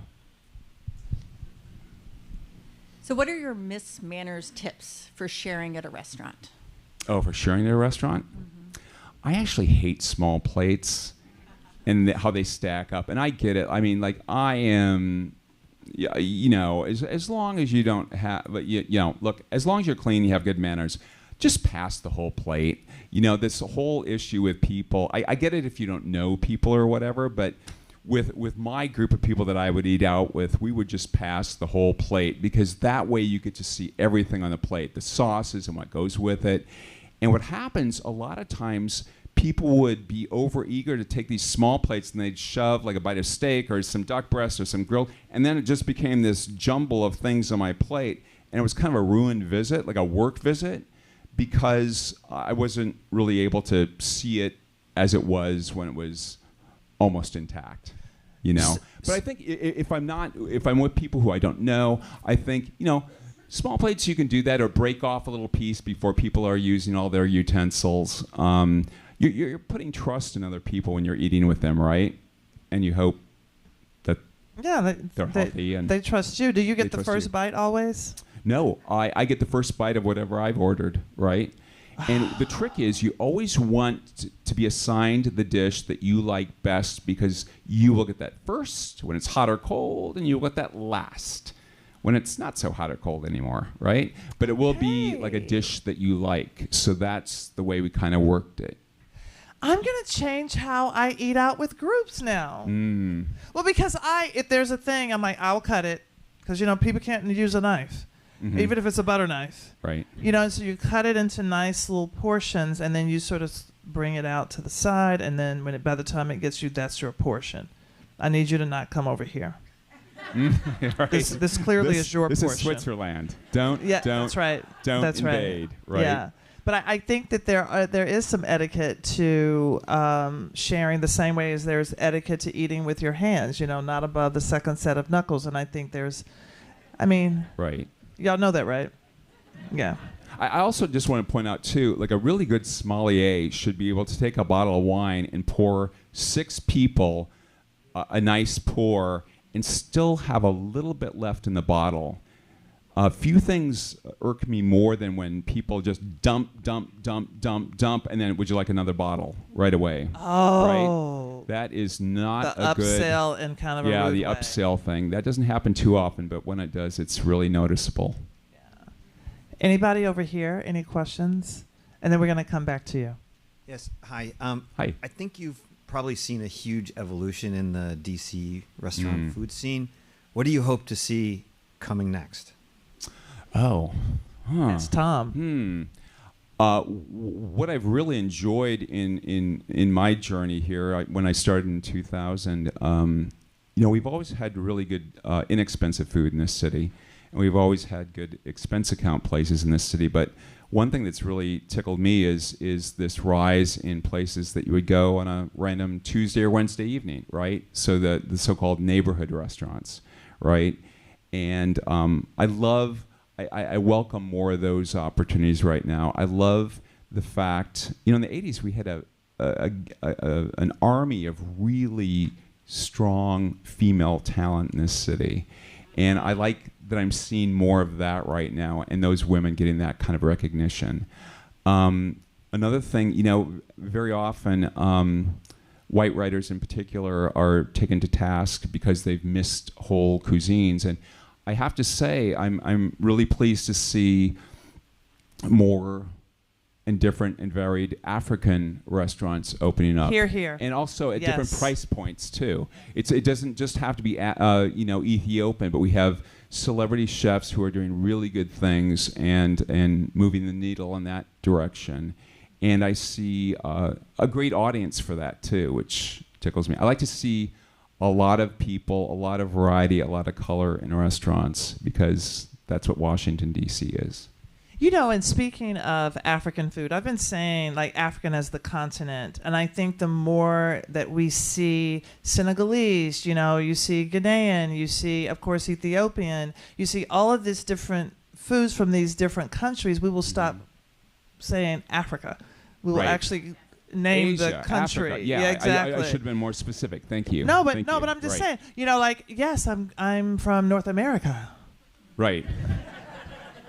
So what are your Miss Manners tips for sharing at a restaurant? Oh, for sharing at a restaurant? I actually hate small plates and how they stack up. And I get it. I mean, like, I am, you know, as long as you don't have, but you know, look, as long as you're clean, you have good manners, just pass the whole plate. You know, this whole issue with people, I get it if you don't know people or whatever, but with my group of people that I would eat out with, we would just pass the whole plate, because that way you get to see everything on the plate, the sauces and what goes with it. And what happens a lot of times, people would be over eager to take these small plates and they'd shove like a bite of steak or some duck breast or some grilled, and then it just became this jumble of things on my plate, and it was kind of a ruined visit, like a work visit, because I wasn't really able to see it as it was when it was almost intact, you know. But I think if I'm with people who I don't know, I think, you know, small plates, you can do that, or break off a little piece before people are using all their utensils. You're putting trust in other people when you're eating with them, right? And you hope that they're healthy and they trust you. Do you get the trust first you. bite always? No, I get the first bite of whatever I've ordered, right? And the trick is, you always want to be assigned the dish that you like best, because you will get that first when it's hot or cold, and you'll get that last when it's not so hot or cold anymore, right? But it will be like a dish that you like. So that's the way we kind of worked it. I'm going to change how I eat out with groups now. Well, because if there's a thing, I'm like, I'll cut it. Because, people can't use a knife, even if it's a butter knife. Right. So you cut it into nice little portions, and then you sort of bring it out to the side, and then by the time it gets you, that's your portion. I need you to not come over here. Right. This clearly is your portion. This is Switzerland. Don't that's right. Don't that's invade. Right. Yeah. But I think that there is some etiquette to sharing the same way as there's etiquette to eating with your hands, not above the second set of knuckles. And I think right. Y'all know that, right? Yeah. I also just want to point out, too, like a really good sommelier should be able to take a bottle of wine and pour 6 people a nice pour and still have a little bit left in the bottle. A few things irk me more than when people just dump, and then would you like another bottle right away? Oh. Right? That is not a good... The upsell in kind of a rude the way. upsell thing. That doesn't happen too often, but when it does, it's really noticeable. Yeah. Anybody over here? Any questions? And then we're going to come back to you. Yes. Hi. Hi. I think you've probably seen a huge evolution in the DC restaurant food scene. What do you hope to see coming next? Oh, It's Tom. What I've really enjoyed in my journey here, when I started in 2000, we've always had really good inexpensive food in this city, and we've always had good expense account places in this city. But one thing that's really tickled me is this rise in places that you would go on a random Tuesday or Wednesday evening, right? So the so-called neighborhood restaurants, right? And I welcome more of those opportunities right now. I love the fact, in the 80s we had an army of really strong female talent in this city. And I like that I'm seeing more of that right now and those women getting that kind of recognition. Another thing, very often white writers in particular are taken to task because they've missed whole cuisines. And I have to say, I'm really pleased to see more and different and varied African restaurants opening up. Here. And also at different price points too. It doesn't just have to be Ethiopian, but we have celebrity chefs who are doing really good things and moving the needle in that direction. And I see a great audience for that too, which tickles me. I like to see a lot of people, a lot of variety, a lot of color in restaurants, because that's what Washington, D.C. is. And speaking of African food, I've been saying African as the continent. And I think the more that we see Senegalese, you see Ghanaian, you see, of course, Ethiopian, you see all of these different foods from these different countries, we will stop saying Africa. We will actually name Asia, the country. Africa. Yeah, exactly. I should have been more specific. Thank you. No, but I'm just saying, yes, I'm from North America. Right.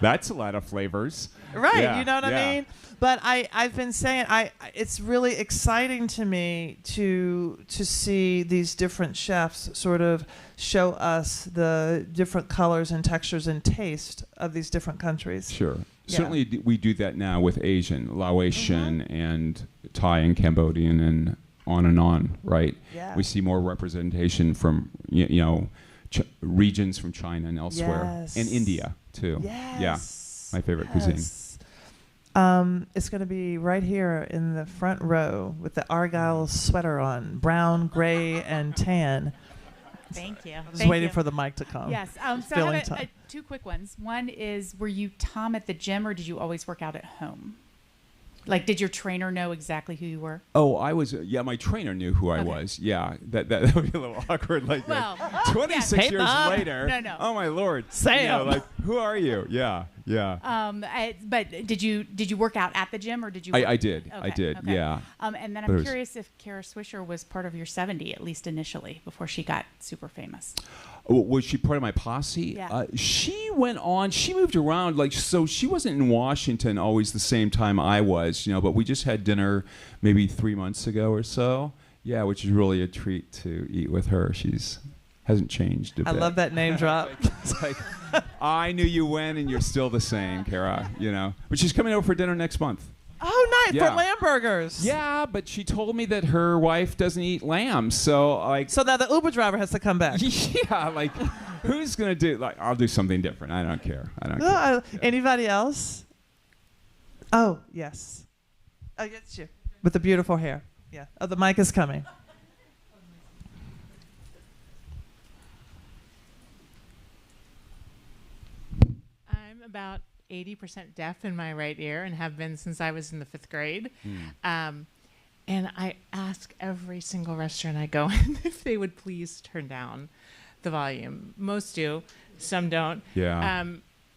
That's a lot of flavors. Right, Yeah, you know what I mean? But I've been saying it's really exciting to me to see these different chefs sort of show us the different colors and textures and taste of these different countries. Sure. Yeah. Certainly we do that now with Asian, Laotian, and Thai and Cambodian and on, right? Yeah. We see more representation from, regions from China and elsewhere. Yes. And India, too. Yes. Yeah, my favorite cuisine. It's going to be right here in the front row with the Argyle sweater on, brown, gray, and tan. Thank you. I was waiting for the mic to come. Yes. So I have two quick ones. One is, were you Tom at the gym, or did you always work out at home? Did your trainer know exactly who you were? Oh, I was. My trainer knew who I was. Yeah, that would be a little awkward. 26 years later. No. Oh my Lord. Sam. Who are you? Yeah. But did you work out at the gym, or did you? I did. Okay, I did. okay. Yeah. And then I'm curious if Kara Swisher was part of your 70, at least initially, before she got super famous. Was she part of my posse? Yeah. She went on. She moved around. So she wasn't in Washington always the same time I was. But we just had dinner maybe 3 months ago or so. Yeah, which is really a treat to eat with her. She's hasn't changed a I bit. love that name drop. It's like, I knew you when, and you're still the same, Kara. But she's coming over for dinner next month. Oh, nice. Yeah. For lamb burgers. Yeah, but she told me that her wife doesn't eat lamb, so like. So now the Uber driver has to come back. Yeah, like, who's gonna do? Like, I'll do something different. I don't care. Yeah. Anybody else? Oh, yes. Oh, it's you with the beautiful hair. Yeah. Oh, the mic is coming. I'm about 80% deaf in my right ear and have been since I was in the 5th grade. And I ask every single restaurant I go in if they would please turn down the volume. Most do, some don't. Yeah.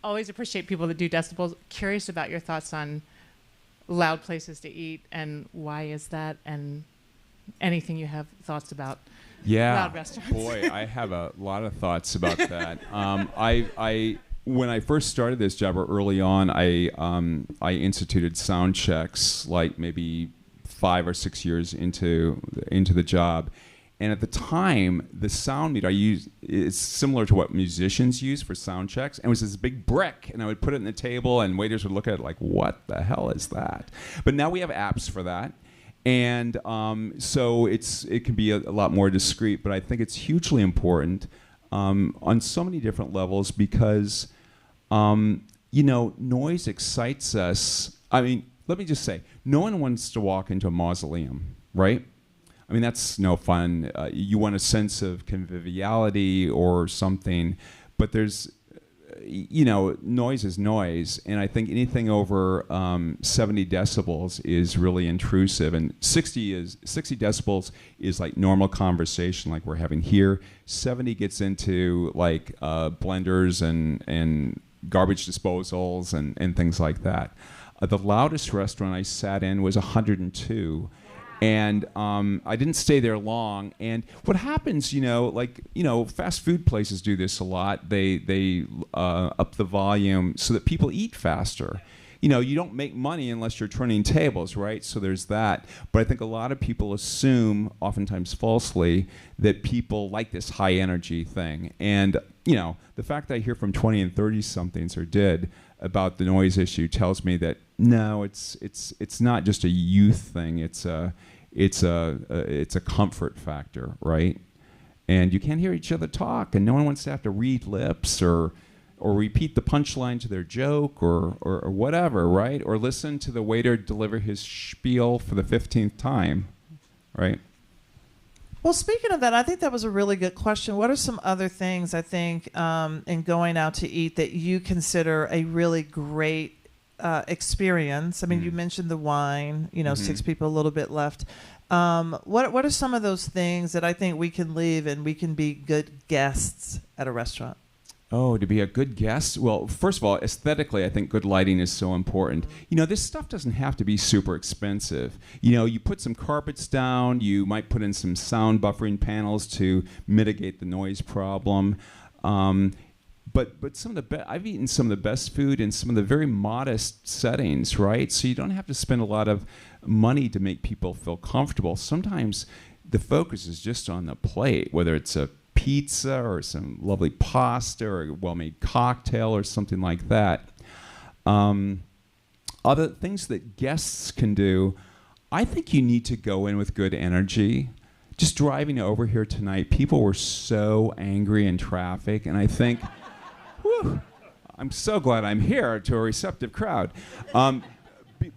Always appreciate people that do decibels. Curious about your thoughts on loud places to eat and why is that, and anything you have thoughts about loud restaurants. Boy, I have a lot of thoughts about that. When I first started this job, or early on, I instituted sound checks, like maybe 5 or 6 years into the job. And at the time, the sound meter I used is similar to what musicians use for sound checks. And it was this big brick, and I would put it in the table, and waiters would look at it like, what the hell is that? But now we have apps for that. And so it can be a lot more discreet, but I think it's hugely important on so many different levels because, noise excites us. I mean, let me just say, no one wants to walk into a mausoleum, right? I mean, that's no fun. You want a sense of conviviality or something, but there's, noise is noise, and I think anything over 70 decibels is really intrusive, and 60 decibels is like normal conversation like we're having here. 70 gets into like blenders and garbage disposals and things like that. The loudest restaurant I sat in was 102. And I didn't stay there long. And what happens, fast food places do this a lot. They up the volume so that people eat faster. You don't make money unless you're turning tables, right? So there's that. But I think a lot of people assume, oftentimes falsely, that people like this high energy thing. And, the fact that I hear from 20 and 30-somethings or did about the noise issue tells me that no, it's not just a youth thing. It's a comfort factor, right? And you can't hear each other talk, and no one wants to have to read lips or repeat the punchline to their joke or whatever, right? Or listen to the waiter deliver his spiel for the 15th time, right? Well, speaking of that, I think that was a really good question. What are some other things, I think, in going out to eat that you consider a really great experience? I mean, you mentioned the wine, 6 people, a little bit left. What are some of those things that I think we can leave and we can be good guests at a restaurant? Oh, to be a good guest? Well, first of all, aesthetically, I think good lighting is so important. This stuff doesn't have to be super expensive. You put some carpets down, you might put in some sound buffering panels to mitigate the noise problem. But I've eaten some of the best food in some of the very modest settings, right? So you don't have to spend a lot of money to make people feel comfortable. Sometimes the focus is just on the plate, whether it's a pizza or some lovely pasta or a well-made cocktail or something like that. Other things that guests can do, I think you need to go in with good energy. Just driving over here tonight, people were so angry in traffic, and I think, whew, I'm so glad I'm here to a receptive crowd.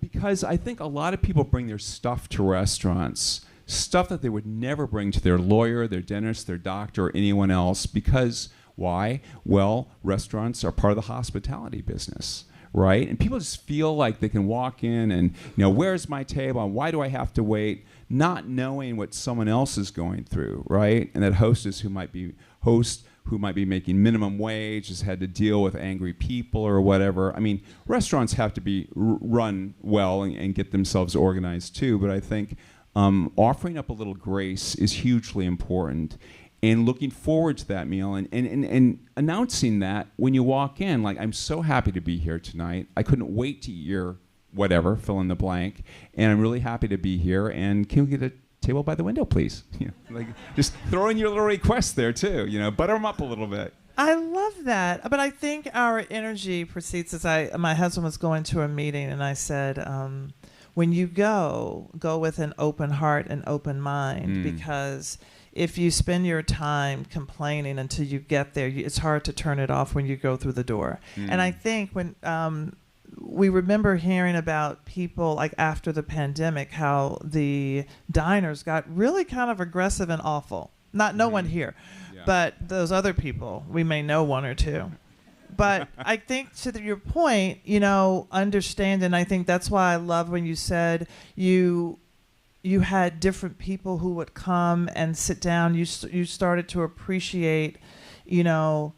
Because I think a lot of people bring their stuff to restaurants, stuff that they would never bring to their lawyer, their dentist, their doctor, or anyone else. Because why? Well, restaurants are part of the hospitality business, right? And people just feel like they can walk in and, where's my table? And why do I have to wait? Not knowing what someone else is going through, right? And that hostess who might be making minimum wage, has had to deal with angry people or whatever. I mean, restaurants have to be run well and get themselves organized too, but I think offering up a little grace is hugely important, and looking forward to that meal and announcing that when you walk in, like, I'm so happy to be here tonight. I couldn't wait to eat your whatever, fill in the blank, and I'm really happy to be here, and can we get a table by the window, please. Like just throw in your little requests there too. Butter them up a little bit. I love that, but I think our energy proceeds as my husband was going to a meeting, and I said, when you go with an open heart and open mind, because if you spend your time complaining until you get there, it's hard to turn it off when you go through the door. And I think when we remember hearing about people like after the pandemic, how the diners got really kind of aggressive and awful. No one here, but those other people, we may know one or two. But I think to your point, understanding, I think that's why I love when you said you had different people who would come and sit down. You started to appreciate,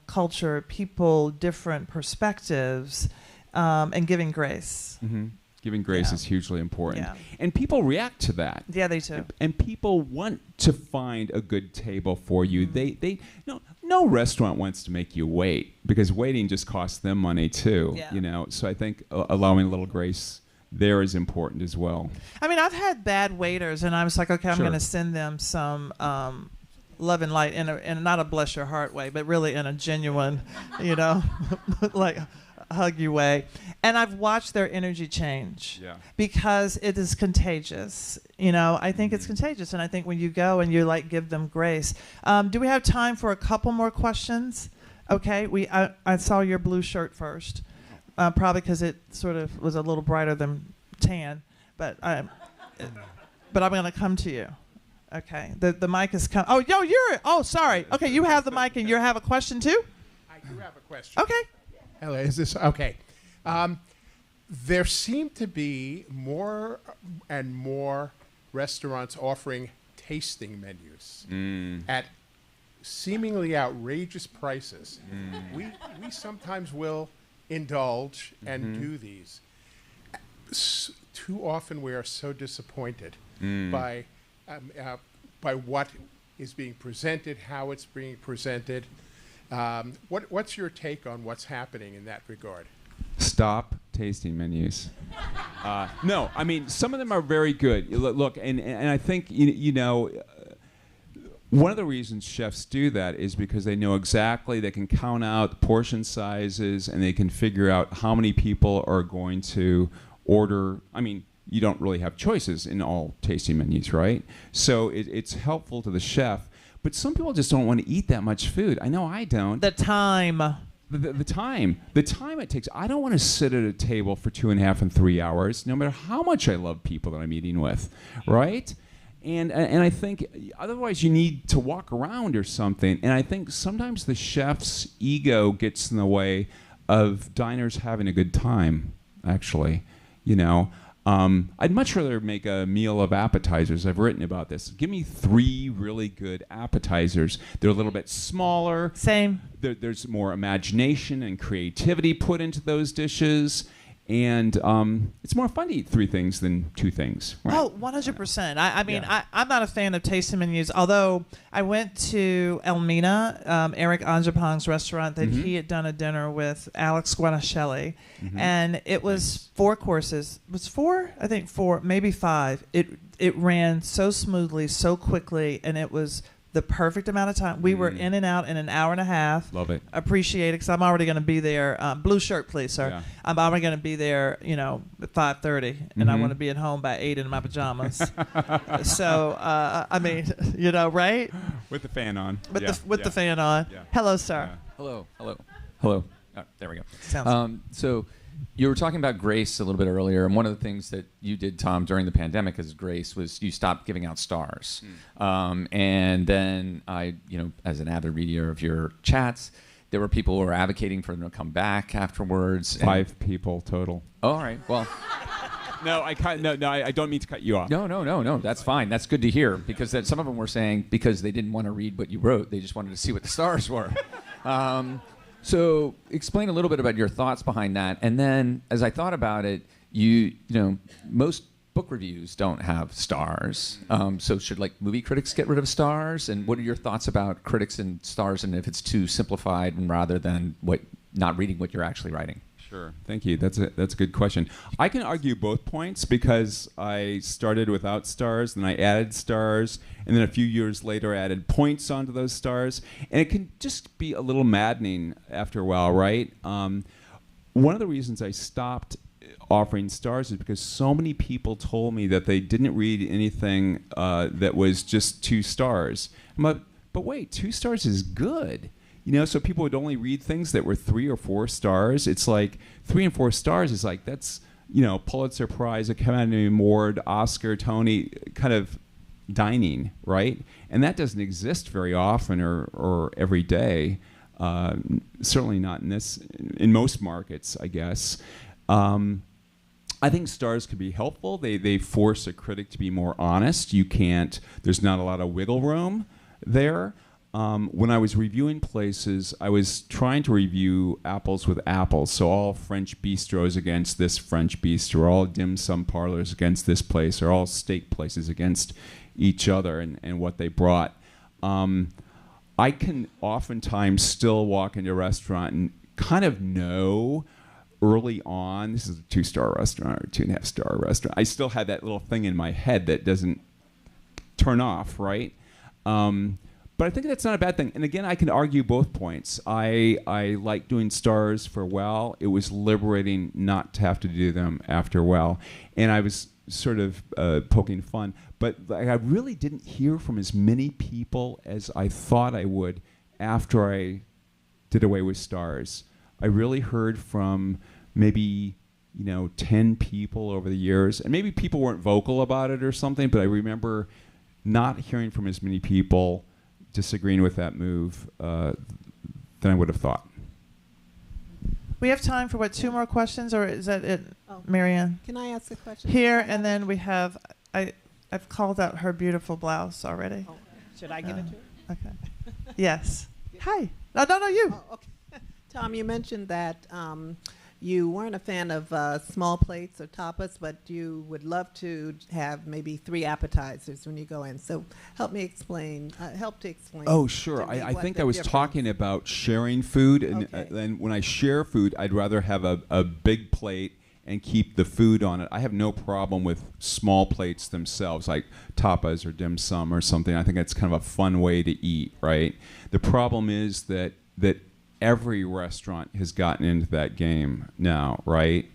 culture, people, different perspectives, and giving grace. Mm-hmm. Giving grace is hugely important. Yeah. And people react to that. Yeah, they do. And people want to find a good table for you. No restaurant wants to make you wait, because waiting just costs them money too. Yeah. So I think allowing a little grace there is important as well. I mean, I've had bad waiters, and I was like, okay, I'm going to send them some love and light in not a bless your heart way, but really in a genuine, like hug you way. And I've watched their energy change because it is contagious. I think it's contagious. And I think when you go and you give them grace. Do we have time for a couple more questions? Okay. I saw your blue shirt first, probably because it sort of was a little brighter than tan, but I'm going to come to you. Okay. The mic is coming. Oh, sorry. Okay. You have the mic and you have a question too? I do have a question. Okay. Hello, is this okay? There seem to be more and more restaurants offering tasting menus at seemingly outrageous prices. We sometimes will indulge and do these. Too often we are so disappointed by what is being presented, how it's being presented. What's your take on what's happening in that regard? Stop tasting menus. No, I mean, some of them are very good. Look, and I think, one of the reasons chefs do that is because they know exactly, they can count out the portion sizes, and they can figure out how many people are going to order. I mean, you don't really have choices in all tasting menus, right? So it's helpful to the chef. But some people just don't want to eat that much food. I know I don't. The time. The time it takes. I don't want to sit at a table for 2.5 and 3 hours, no matter how much I love people that I'm eating with, right? And I think otherwise you need to walk around or something. And I think sometimes the chef's ego gets in the way of diners having a good time, actually, I'd much rather make a meal of appetizers. I've written about this. Give me 3 really good appetizers. They're a little bit smaller. Same. There's more imagination and creativity put into those dishes. And it's more fun to eat 3 things than 2 things. Right? Oh, 100%. I mean, I'm not a fan of tasting menus, although I went to Elmina, Eric Anjapong's restaurant, that he had done a dinner with Alex Guanacelli, and it was 4 courses. It was 4? I think 4, maybe 5. It ran so smoothly, so quickly, and it was the perfect amount of time. We were in and out in an hour and a half. Love it. Appreciate it, because I'm already going to be there. Blue shirt, please, sir. Yeah. I'm already going to be there, at 5:30, and I want to be at home by 8 in my pajamas. So, I mean, right? With the fan on. With the fan on. Yeah. Hello, sir. Hello. Oh, there we go. Sounds so you were talking about grace a little bit earlier, and one of the things that you did, Tom, during the pandemic as grace was you stopped giving out stars. And then I, as an avid reader of your chats, there were people who were advocating for them to come back afterwards. 5 people total. Oh, all right. Well, no, I don't mean to cut you off. No. That's fine. That's good to hear, because some of them were saying because they didn't want to read what you wrote, they just wanted to see what the stars were. So explain a little bit about your thoughts behind that. And then as I thought about it, most book reviews don't have stars. So should movie critics get rid of stars? And what are your thoughts about critics and stars, and if it's too simplified and rather than not reading what you're actually writing? Sure. Thank you. That's a good question. I can argue both points because I started without stars, then I added stars, and then a few years later I added points onto those stars. And it can just be a little maddening after a while, right? One of the reasons I stopped offering stars is because so many people told me that they didn't read anything that was just 2 stars. I'm like, but wait, 2 stars is good. So people would only read things that were 3 or 4 stars. It's like 3 and 4 stars is like, that's, Pulitzer Prize, Academy Award, Oscar, Tony, kind of dining, right? And that doesn't exist very often or every day. Certainly not in most markets, I guess. I think stars can be helpful. They force a critic to be more honest. There's not a lot of wiggle room there. When I was reviewing places, I was trying to review apples with apples. So all French bistros against this French bistro, all dim sum parlors against this place, or all steak places against each other and what they brought. I can oftentimes still walk into a restaurant and kind of know early on, this is a 2-star restaurant or 2.5-star restaurant. I still have that little thing in my head that doesn't turn off, right? But I think that's not a bad thing. And again, I can argue both points. I like doing stars for a while. It was liberating not to have to do them after a while. And I was sort of poking fun. But I really didn't hear from as many people as I thought I would after I did away with stars. I really heard from maybe 10 people over the years. And maybe people weren't vocal about it or something, but I remember not hearing from as many people disagreeing with that move than I would have thought. We have time for 2 more questions, or is that it, Marianne? Can I ask a question? Here, and then we have, I've called out her beautiful blouse already. Oh, should I give it to her? Okay. Yes. Hi. No, you. Oh, okay. Tom, you mentioned that you weren't a fan of small plates or tapas, but you would love to have maybe 3 appetizers when you go in. So help to explain. Oh, sure. I think I was talking about sharing food, and when I share food, I'd rather have a big plate and keep the food on it. I have no problem with small plates themselves, like tapas or dim sum or something. I think that's kind of a fun way to eat, right? The problem is that every restaurant has gotten into that game now, right?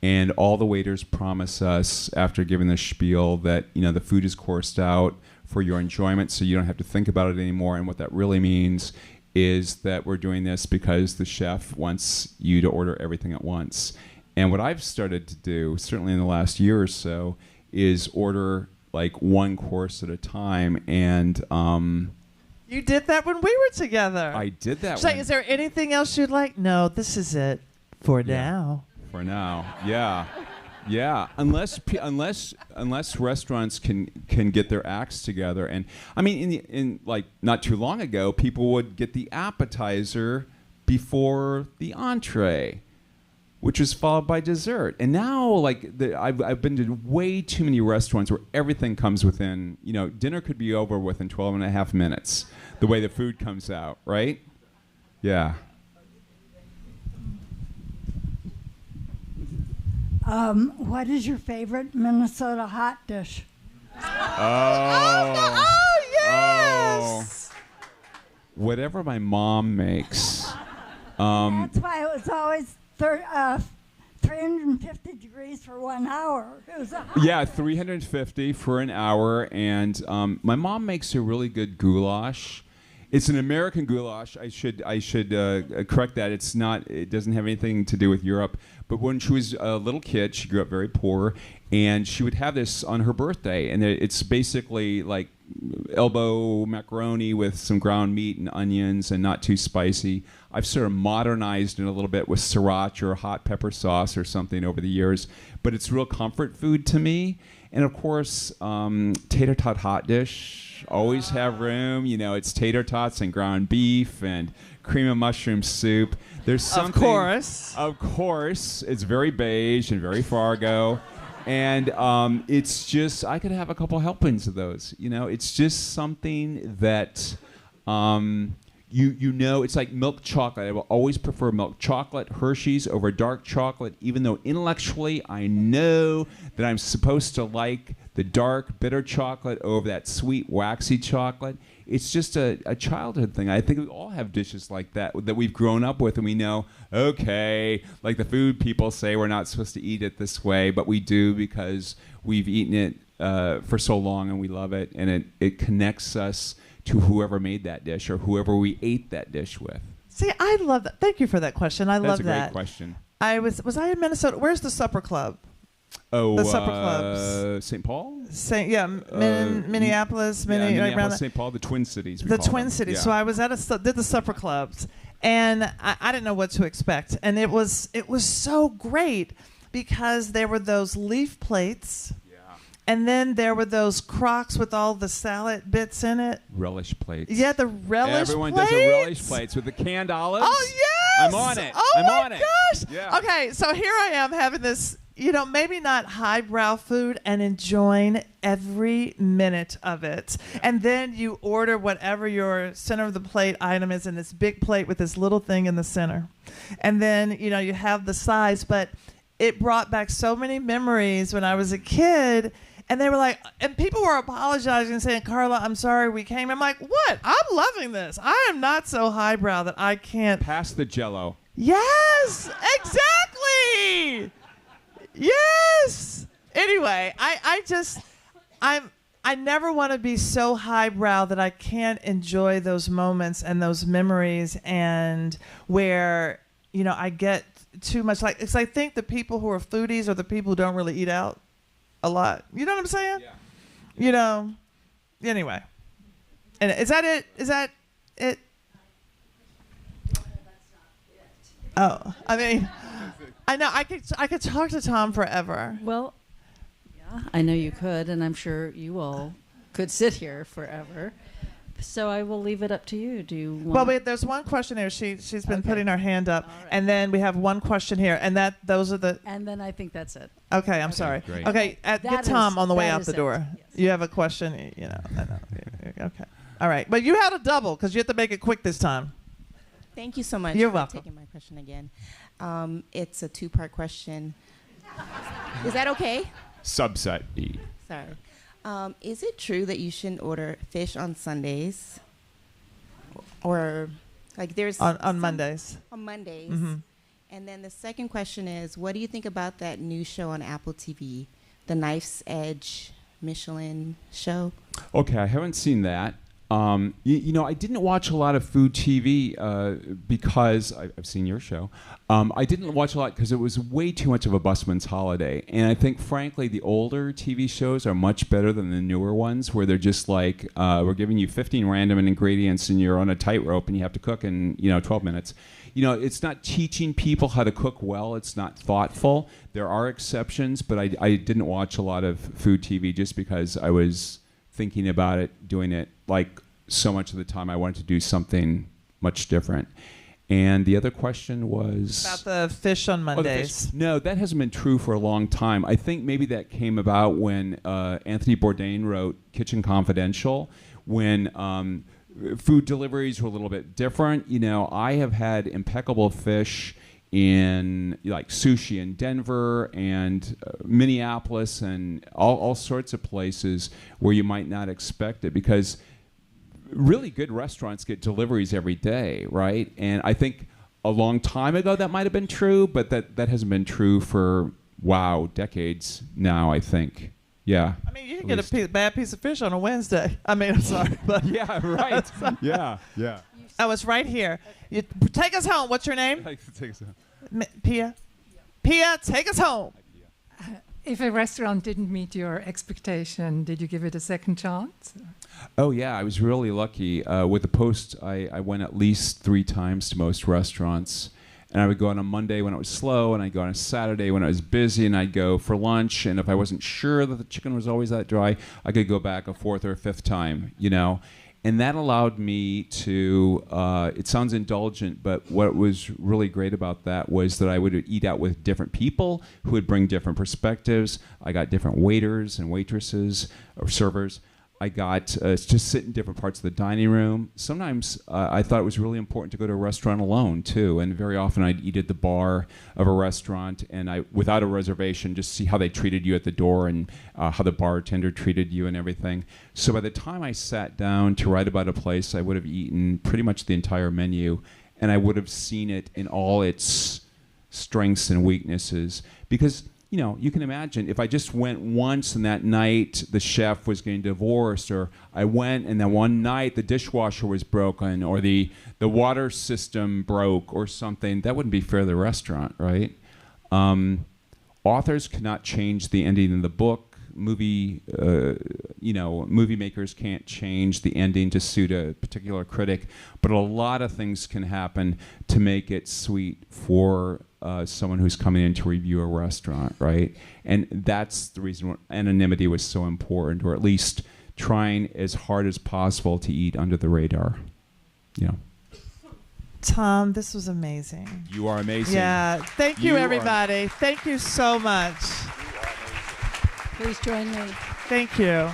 And all the waiters promise us after giving the spiel that the food is coursed out for your enjoyment, so you don't have to think about it anymore. And what that really means is that we're doing this because the chef wants you to order everything at once. And what I've started to do, certainly in the last year or so, is order like 1 course at a time. And you did that when we were together. I did that. Is there anything else you'd like? No, this is it for now. For now, yeah. Unless restaurants can get their acts together, and I mean, in like not too long ago, people would get the appetizer before the entree, which was followed by dessert. And now, I've been to way too many restaurants where everything comes within, dinner could be over within 12 and a half minutes, the way the food comes out, right? Yeah. What is your favorite Minnesota hot dish? Oh, yes! Whatever my mom makes. That's why it was always 350 degrees for 1 hour. It was yeah, 350 for an hour. And my mom makes a really good goulash. It's an American goulash. I should correct that. It's not. It doesn't have anything to do with Europe. But when she was a little kid, she grew up very poor, and she would have this on her birthday. And it's basically like elbow macaroni with some ground meat and onions, and not too spicy. I've sort of modernized it a little bit with sriracha or hot pepper sauce or something over the years. But it's real comfort food to me. And of course, tater tot hot dish, always have room. It's tater tots and ground beef and cream of mushroom soup. There's something. Of course. It's very beige and very Fargo. And it's just, I could have a couple helpings of those. It's just something that you know, it's like milk chocolate. I will always prefer milk chocolate, Hershey's over dark chocolate, even though intellectually I know that I'm supposed to like the dark, bitter chocolate over that sweet, waxy chocolate. It's just a childhood thing. I think we all have dishes like that we've grown up with, and we know, okay, like the food people say we're not supposed to eat it this way, but we do because we've eaten it for so long and we love it, and it connects us to whoever made that dish or whoever we ate that dish with. See, I love that. Thank you for that question. I love that. That's a great question. Was I in Minnesota? Where's the supper club? Oh, the supper clubs. St. Paul? Minneapolis, Minneapolis, St. Paul, the Twin Cities. The Twin Cities. Yeah. So I was did the supper clubs, and I didn't know what to expect, and it was so great because there were those leaf plates. And then there were those crocks with all the salad bits in it. Relish plates. Yeah, the relish plates. Everyone does a relish plates with the canned olives. Oh, yes! I'm on it. Oh, I'm my on gosh! It. Yeah. Okay, so here I am having this, maybe not highbrow food and enjoying every minute of it. And then you order whatever your center of the plate item is in this big plate with this little thing in the center. And then, you have the sides. But it brought back so many memories when I was a kid. And they were like, and people were apologizing and saying, Carla, I'm sorry we came. I'm like, what? I'm loving this. I am not so highbrow that I can't. Pass the Jell-O. Yes, exactly. Yes. Anyway, I never want to be so highbrow that I can't enjoy those moments and those memories, and where, I get too much. It's I think the people who are foodies are the people who don't really eat out a lot. You know what I'm saying? Yeah. Anyway. And is that it? Is that it? Oh, I mean, I know I could talk to Tom forever. Well, yeah, I know you could, and I'm sure you all could sit here forever. So I will leave it up to you. Do you want? Well, wait, there's one question here. She's been putting her hand up, and then we have one question here, and those are the. And then I think that's it. Okay, I'm sorry. Great. Okay, get Tom on the way out the door. Yes. You have a question, I know. Okay, all right, but you had a double because you have to make it quick this time. Thank you so much. You're for welcome. Taking my question again. It's a two-part question. Is that okay? Subset B. Sorry. Is it true that you shouldn't order fish on Sundays, or like there's on Mondays? On Mondays. Mm-hmm. And then the second question is, what do you think about that new show on Apple TV, the Knife's Edge Michelin show? Okay, I haven't seen that. I didn't watch a lot of food TV because I've seen your show. I didn't watch a lot because it was way too much of a busman's holiday. And I think, frankly, the older TV shows are much better than the newer ones, where they're just like, we're giving you 15 random ingredients and you're on a tightrope and you have to cook in 12 minutes. It's not teaching people how to cook well. It's not thoughtful. There are exceptions, but I didn't watch a lot of food TV just because I was thinking about it, doing it, like so much of the time I wanted to do something much different. And the other question was about the fish on Mondays. No, that hasn't been true for a long time. I think maybe that came about when Anthony Bourdain wrote Kitchen Confidential, when food deliveries were a little bit different. I have had impeccable fish in like sushi in Denver and Minneapolis and all sorts of places where you might not expect it, because really good restaurants get deliveries every day, right? And I think a long time ago that might have been true, but that hasn't been true for, decades now, I think. Yeah. I mean, you can get a bad piece of fish on a Wednesday. I mean, I'm sorry, but yeah, right. Yeah. Oh, it's right here. You take us home. What's your name? Take us home. Pia. Pia, take us home. If a restaurant didn't meet your expectation, did you give it a second chance? Oh, yeah. I was really lucky. With the Post, I went at least 3 times to most restaurants. And I would go on a Monday when it was slow, and I'd go on a Saturday when I was busy, and I'd go for lunch. And if I wasn't sure that the chicken was always that dry, I could go back a 4th or 5th time, And that allowed me to, it sounds indulgent, but what was really great about that was that I would eat out with different people who would bring different perspectives. I got different waiters and waitresses or servers. I got just sit in different parts of the dining room. Sometimes I thought it was really important to go to a restaurant alone too, and very often I'd eat at the bar of a restaurant, and I, without a reservation, just see how they treated you at the door and how the bartender treated you and everything. So by the time I sat down to write about a place, I would have eaten pretty much the entire menu, and I would have seen it in all its strengths and weaknesses. Because you know, you can imagine if I just went once and that night the chef was getting divorced, or I went and then one night the dishwasher was broken, or the water system broke or something, that wouldn't be fair to the restaurant, right? Authors cannot change the ending of the book. Movie makers can't change the ending to suit a particular critic, but a lot of things can happen to make it sweet for someone who's coming in to review a restaurant, right? And that's the reason anonymity was so important, or at least trying as hard as possible to eat under the radar. Yeah. Tom, this was amazing. You are amazing. Yeah. Thank you, everybody. Thank you so much. Please join me. Thank you.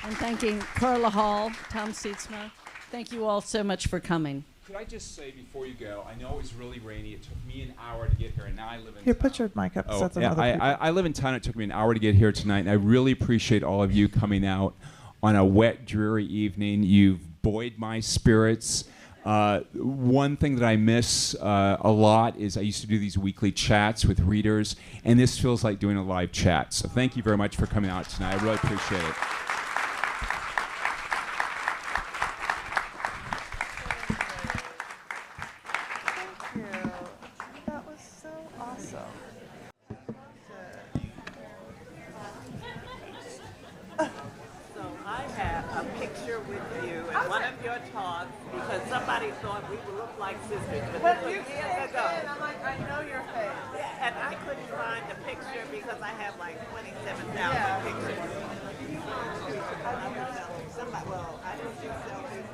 And thanking Carla Hall, Tom Sietsema. Thank you all so much for coming. Could I just say before you go, I know it was really rainy. It took me an hour to get here, and now I live in Here, town. put your mic up. Oh, So that's yeah, another I live in town. It took me an hour to get here tonight, and I really appreciate all of you coming out on a wet, dreary evening. You've buoyed my spirits. One thing that I miss a lot is I used to do these weekly chats with readers, and this feels like doing a live chat. So thank you very much for coming out tonight. I really appreciate it. That was so awesome. So I have a picture with you in one of your talks because somebody thought we would look like sisters. But this was you years said ago. that, and I'm like, I know your face. Yeah, and I couldn't find the picture because I have like 27,000 Yeah. pictures. Somebody, well, I didn't do selfies.